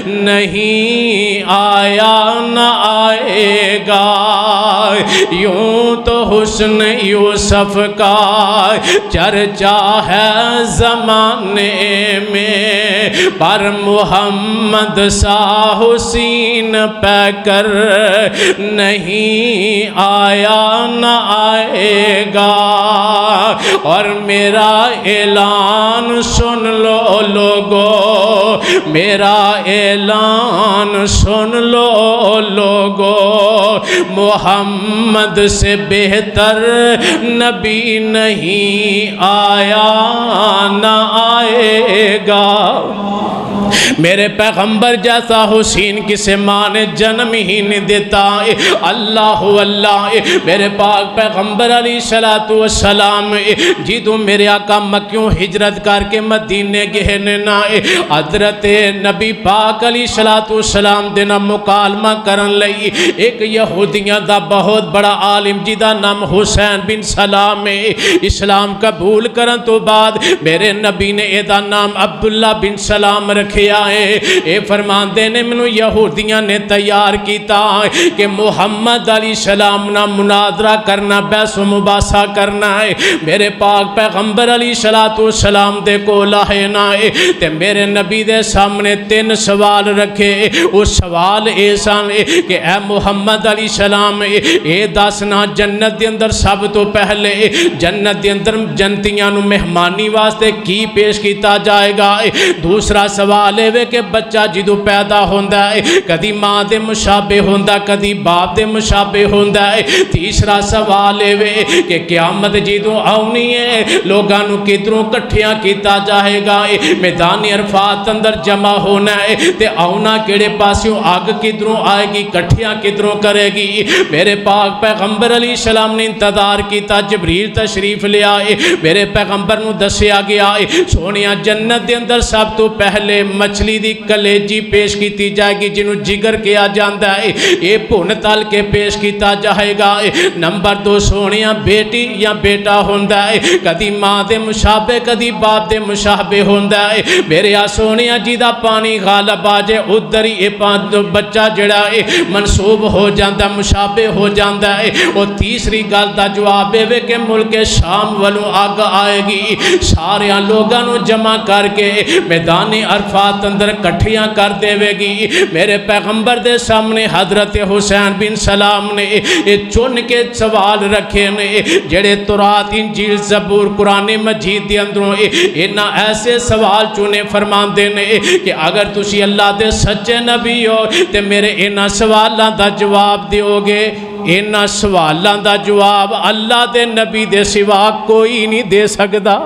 نہیں آیا نہ آئے گا یوں تو حسن یوسف کا چرچا ہے زمانے میں پر محمد سا حسین پہ کر نہیں آیا نہ آئے گا اور میرا اعلان سن لو لوگو میرا اعلان سن لو لوگو محمد سے بہتر نبی نہیں آیا نہ آئے گا میرے پیغمبر جیسا حسین کسے ماں نے جنم ہی نہیں دیتا اللہ اللہ میرے پاک پیغمبر علیہ السلام جدو میرے آقا مکیوں ہجرت کر کے مدینے گہنے نہ حضرت نبی پاک علیہ السلام دینا مکالمہ کرن لئی ایک یہودیاں دا بہت بڑا عالم جدا نام حسین بن سلام اسلام قبول کرن تو بعد میرے نبی نے ایدہ نام عبداللہ بن سلام رکھے رکھیا ہے۔ اے فرماندے نے منو یہودیاں نے تیار کیتا کہ محمد علیہ السلام نہ مناظرہ کرنا، بحث و مباحثہ کرنا ہے۔ میرے پاک پیغمبر علیہ السلام دے کول آئے نہ تے میرے نبی دے سامنے 3 سوال رکھے۔ اس سوال اے سن کہ اے محمد علیہ السلام اے دسنا جنت دے اندر سب تو پہلے جنت دے اندر جنتیاں نو مہمانی واسطے کی پیش کیتا جائے گا۔ دوسرا سوال ہے کہ بچہ جدو پیدا ہوندا ہے کدی ماں دے مشابہ ہوندا کدی باپ دے مشابہ ہوندا ہے۔ تیسرا سوال ہے کہ قیامت جدو آنی ہے لوگاں نو کدھروں کٹھیاں کیتا جائے گا، میدان عرفات اندر جمع ہونا ہے تے آنا کیڑے پاسیوں آگ کدھروں آئے گی، کٹھیاں کدھروں کرے گی۔ میرے پاک پیغمبر علیہ السلام نے انتظار کیتا، جبریل تشریف لے آئے، میرے پیغمبر نو دسیا گیا سونیا جنت دے اندر سب تو پہلے مچھلی دی کلیجی پیش کیتی جائے گی جنہوں جگر کیا جاندہ ہے، یہ بھن تل کے پیش کیتا جائے گا۔ نمبر 2 سونیا بیٹی یا بیٹا ہوندہ ہے، کدی ماں دے مشابہ کدی باپ دے مشابہ ہوندہ ہے۔ میرے سونیا جیدہ پانی غالب آجے ادھر ہی بچہ جڑا ہے منصوب ہو جاندہ مشابہ ہو جاندہ ہے۔ اور تیسری گل دا جواب ہے کہ ملک شام والوں آگ آئے گی، سارے لوگاں جمع کر کے میدان عرفات اندر کٹھیاں کر دے گی۔ میرے پیغمبر دے سامنے حضرت حسین بن سلام نے چن کے سوال رکھے نے جڑے تورات انجیل زبور قرآن مجید دے اندروں انہاں ایسے سوال چنے فرمان دینے کہ اگر تسی اللہ دے سچے نبی ہو تے میرے انہاں سوالاں دا جواب دیو گے۔ انہاں سوالاں دا جواب اللہ دے نبی دے سوا کوئی نہیں دے سکدا۔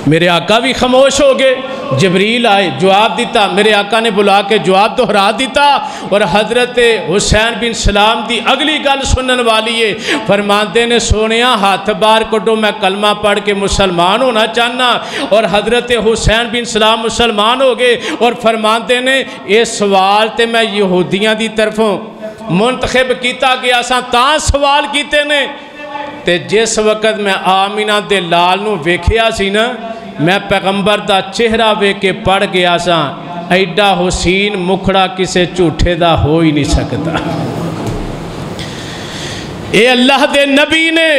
میرے آقا بھی خاموش ہو گئے، جبریل آئے جواب دیتا، میرے آقا نے بلا کے جواب دہرا دیتا، اور حضرت حسین بن سلام دی اگلی گل سنن والی ہے۔ فرماندے نے سونیا ہاتھ بار کٹو میں کلمہ پڑھ کے مسلمان ہونا چاہنا، اور حضرت حسین بن سلام مسلمان ہو گئے۔ اور فرماندے نے یہ سوال تے میں یہودیاں دی طرفوں منتخب کیتا گیا سا تاں سوال کیتے نے تے جس وقت میں آمینہ دے لال نو ویکھیا سی نا میں پیغمبر دا چہرہ ویکھ کے پڑھ گیا سا ایڈا حسین مکھڑا کسے جھوٹے دا ہو ہی نہیں سکتا۔ اے اللہ دے نبی نے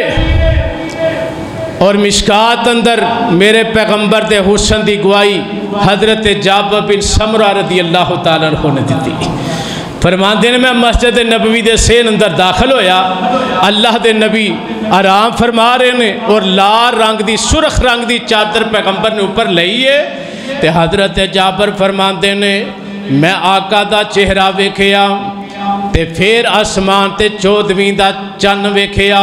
اور مشکات اندر میرے پیغمبر دے حسن دی گواہی حضرت جابر بن سمرہ رضی اللہ تعالیٰ عنہ نے دیتی۔ فرماندے نے میں مسجد نبوی دے سین اندر داخل ہویا، اللہ دے نبی آرام فرما رہے نے اور لال رنگ دی سرخ رنگ دی چادر پیغمبر نے اوپر لئیے تے حضرت جابر فرماندے نے میں آقا دا چہرہ ویکھیا تے پھر آسمان تے 14ویں دا چن ویکھیا،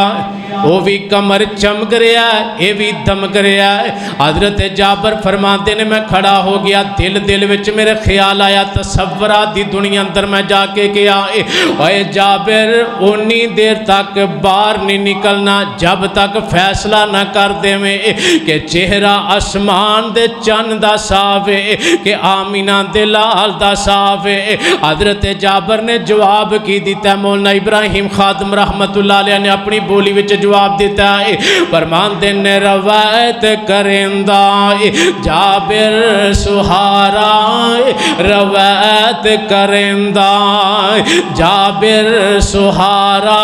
وہ بھی کمر چمک رہا ہے یہ بھی دمک رہا ہے۔ حضرت جابر فرماتے نے میں کھڑا ہو گیا، دل وچ میرے خیال آیا تصورات دی دنیا اندر میں جا کے کیا اے جابر اونی دیر تک باہر نہیں نکلنا جب تک فیصلہ نہ کر دے میں کہ چہرہ آسمان دے چن دا صاف ہے کہ آمینہ دے لال دا صاف ہے۔ حضرت جابر نے جواب کی دیتا ہے، مولانا ابراہیم خادم رحمت اللہ علیہ نے اپنی بولی وچ جواب دیتا ہے، فرماندے نے روایت کرندہ جابر سہارا روایت کرندہ جابر سہارا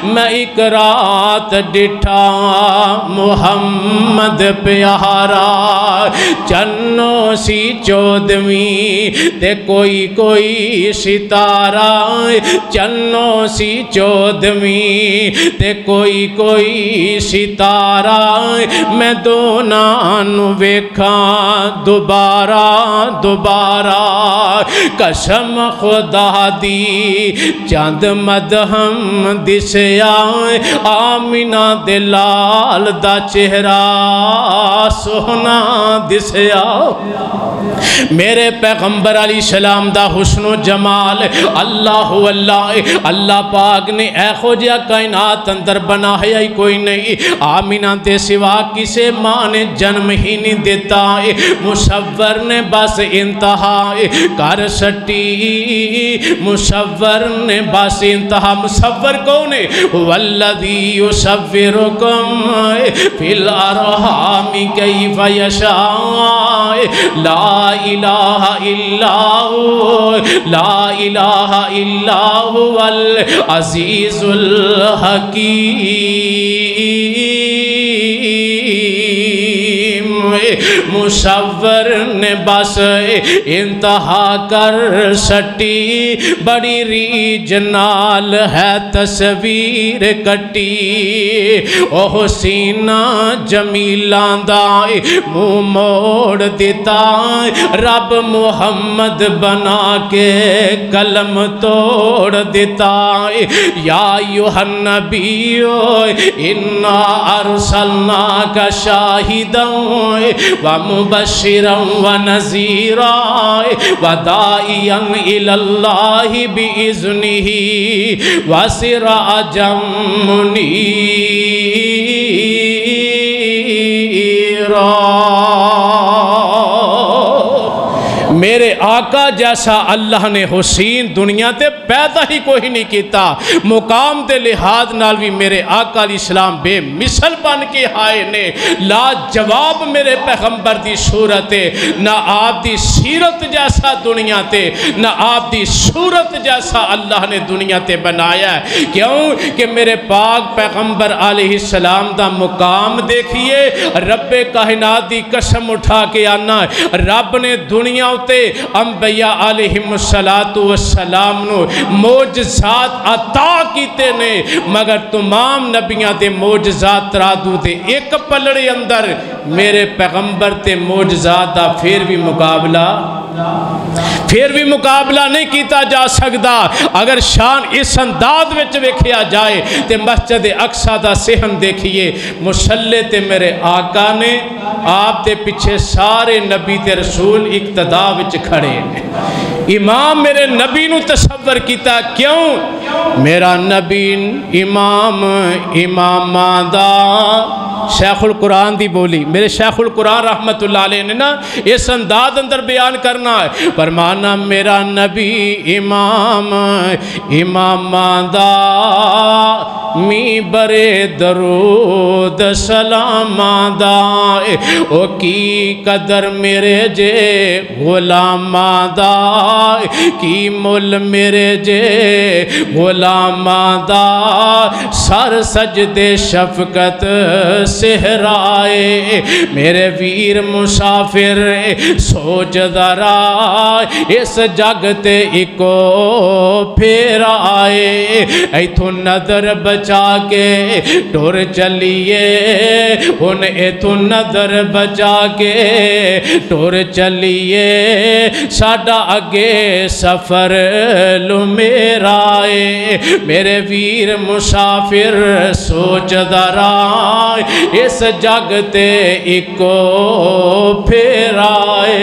میں ایک رات ڈٹھا محمد پیارا چنوں سی 14ویں تے کوئی ستارہ چنوں سی 14ویں تے کوئی ستارہ میں دونوں ویکھاں دوبارہ قسم خدا دی چند مدہم دسیا آمینہ دے لال دا چہرہ سونا دسیا۔ میرے پیغمبر علیہ السلام دا حسن و جمال اللہ پاک نے اے خو جیا کائنات اندر بنا بنایا ہی کوئی نہیں، آمینہ دے سوا کسے ماں نے جنم ہی نہیں دیتا ہے، مصور نے بس انتہا کر سٹی، مصور نے بس انتہا۔ مصور کون ہے؟ والذی یصورکم فی الارحام کیف یشاء، لا الہ الا ہوا، لا الہ الا ہوا العزیز الحکیم۔ مصور نے بس انتہا کر سٹی، بڑی ریجنال ہے تصویر کٹی، او حسینہ جمیلان دا منہ موڑ دیتا، رب محمد بنا کے قلم توڑ دیتا۔ یا ایھا النبی انا ارسلناک شاہدا ومبشرا ونذیرا وداعیا الی اللہ باذنہ وسراجا منیرا۔ میرے آقا جیسا اللہ نے حسین دنیا تے پیدا ہی کوئی نہیں کیتا، مقام تے لحاظ نال بھی میرے آقا علیہ السلام بے مثل بن کے آئے نے، لا جواب میرے پیغمبر دی صورت ہے، نہ آپ دی سیرت جیسا دنیا تے، نہ آپ دی صورت جیسا اللہ نے دنیا تے بنایا ہے۔ کیوں کہ میرے پاک پیغمبر علیہ السلام دا مقام دیکھئے، رب کائنات دی قسم اٹھا کے آنا، رب نے دنیا تے انبیاء علیہم السلام نو معجزات عطا کیتے نے، مگر تمام نبیاں دے معجزات ترادو دے ایک پلڑے اندر میرے پیغمبر تے معجزات دا پھر بھی مقابلہ نہیں کیتا جا سکتا۔ اگر شان اس انداز وچ ویکھیا جائے تے مسجد اقصی دا صحن دیکھیے، مصلی تے میرے آقا نے، آپ دے پیچھے سارے نبی تے رسول اقتدا وچ کھڑے ہیں۔ امام میرے نبی نو تصور کیتا، کیوں؟ میرا نبی امام دا شیخ القرآن دی بولی، میرے شیخ القرآن رحمت اللہ علیہ نے نا اس انداز اندر بیان کرنا ہے، فرمانا میرا نبی امام دا می برے درود سلام دا، او کی قدر میرے جے غلام دا، کی مل میرے جے غلام دا، سر سجدے شفقت سہرائے، میرے ویر مسافر سوچ ذرا اس جگ تے اکو پھر آئے، ایتھوں نظر بچا کے ٹور چلیے، ان ایتھوں نظر بچا کے ٹور چلیے، ساڈا اگے سفر لو میرا ہے، میرے ویر مسافر سوچ ذرا اس جگ تے اکو پھر آئے۔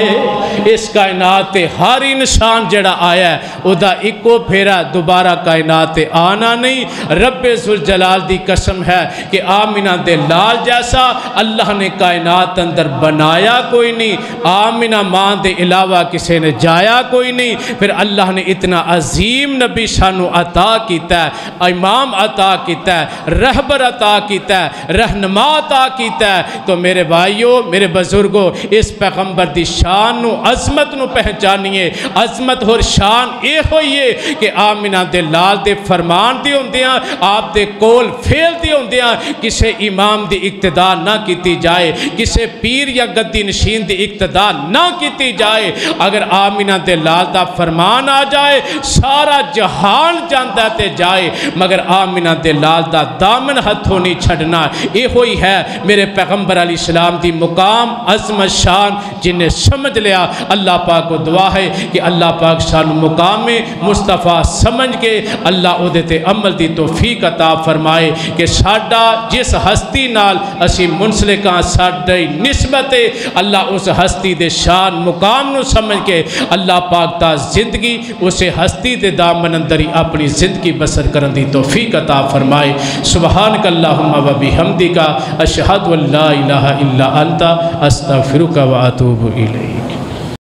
اس کائنات تے ہر انسان جڑا آیا ہے او دا اکو پھیرا دوبارہ کائنات تے آنا نہیں۔ رب ذوالجلال دی قسم ہے کہ آمینہ دے لال جیسا اللہ نے کائنات اندر بنایا کوئی نہیں، آمینہ ماں دے علاوہ کسی نے جایا کوئی نہیں۔ پھر اللہ نے اتنا عظیم نبی سانو عطا کیتا ہے، امام عطا کیتا ہے، رہبر عطا کیتا ہے، رہنما عطا کیتا ہے۔ تو میرے بھائیوں، میرے بزرگوں، اس پیغمبر دی شان نو، عظمت نو پہچانیے۔ عظمت اور شان اے ہوئیے کہ آمینہ دے لال دے فرمان دی ہوندیاں، آپ دے کول فیل دی ہوندیاں، کسے امام دی اقتدا نہ کیتی جائے، کسے پیر یا گدی نشین دی اقتدا نہ کیتی جائے۔ اگر آمینہ دے لال دا فرمان آ جائے سارا جہان جاندہ تے جائے، مگر آمینہ دے لال دا دامن ہتھوں نہیں چھڑنا۔ یہ ہوئی ہے میرے پیغمبر علیہ السلام دی مقام، عظمت، شان، جنہیں سمجھ لیا اللہ پاک کو دعا ہے کہ اللہ پاک شان مقام مصطفیٰ سمجھ کے اللہ عہدے تے عمل دی توفیق عطا فرمائے کہ ساڈا جس ہستی نال اسی منسلکاں ساڈی نسبت اللہ اس ہستی دے شان مقام نو سمجھ کے اللہ پاک تا زندگی اسے ہستی دے دامن اندری اپنی زندگی بسر کرن دی توفیق عطا فرمائے سبحانک اللہم و بحمدک اشہد ان لا الہ الا انت استغفرک و اتوب الیک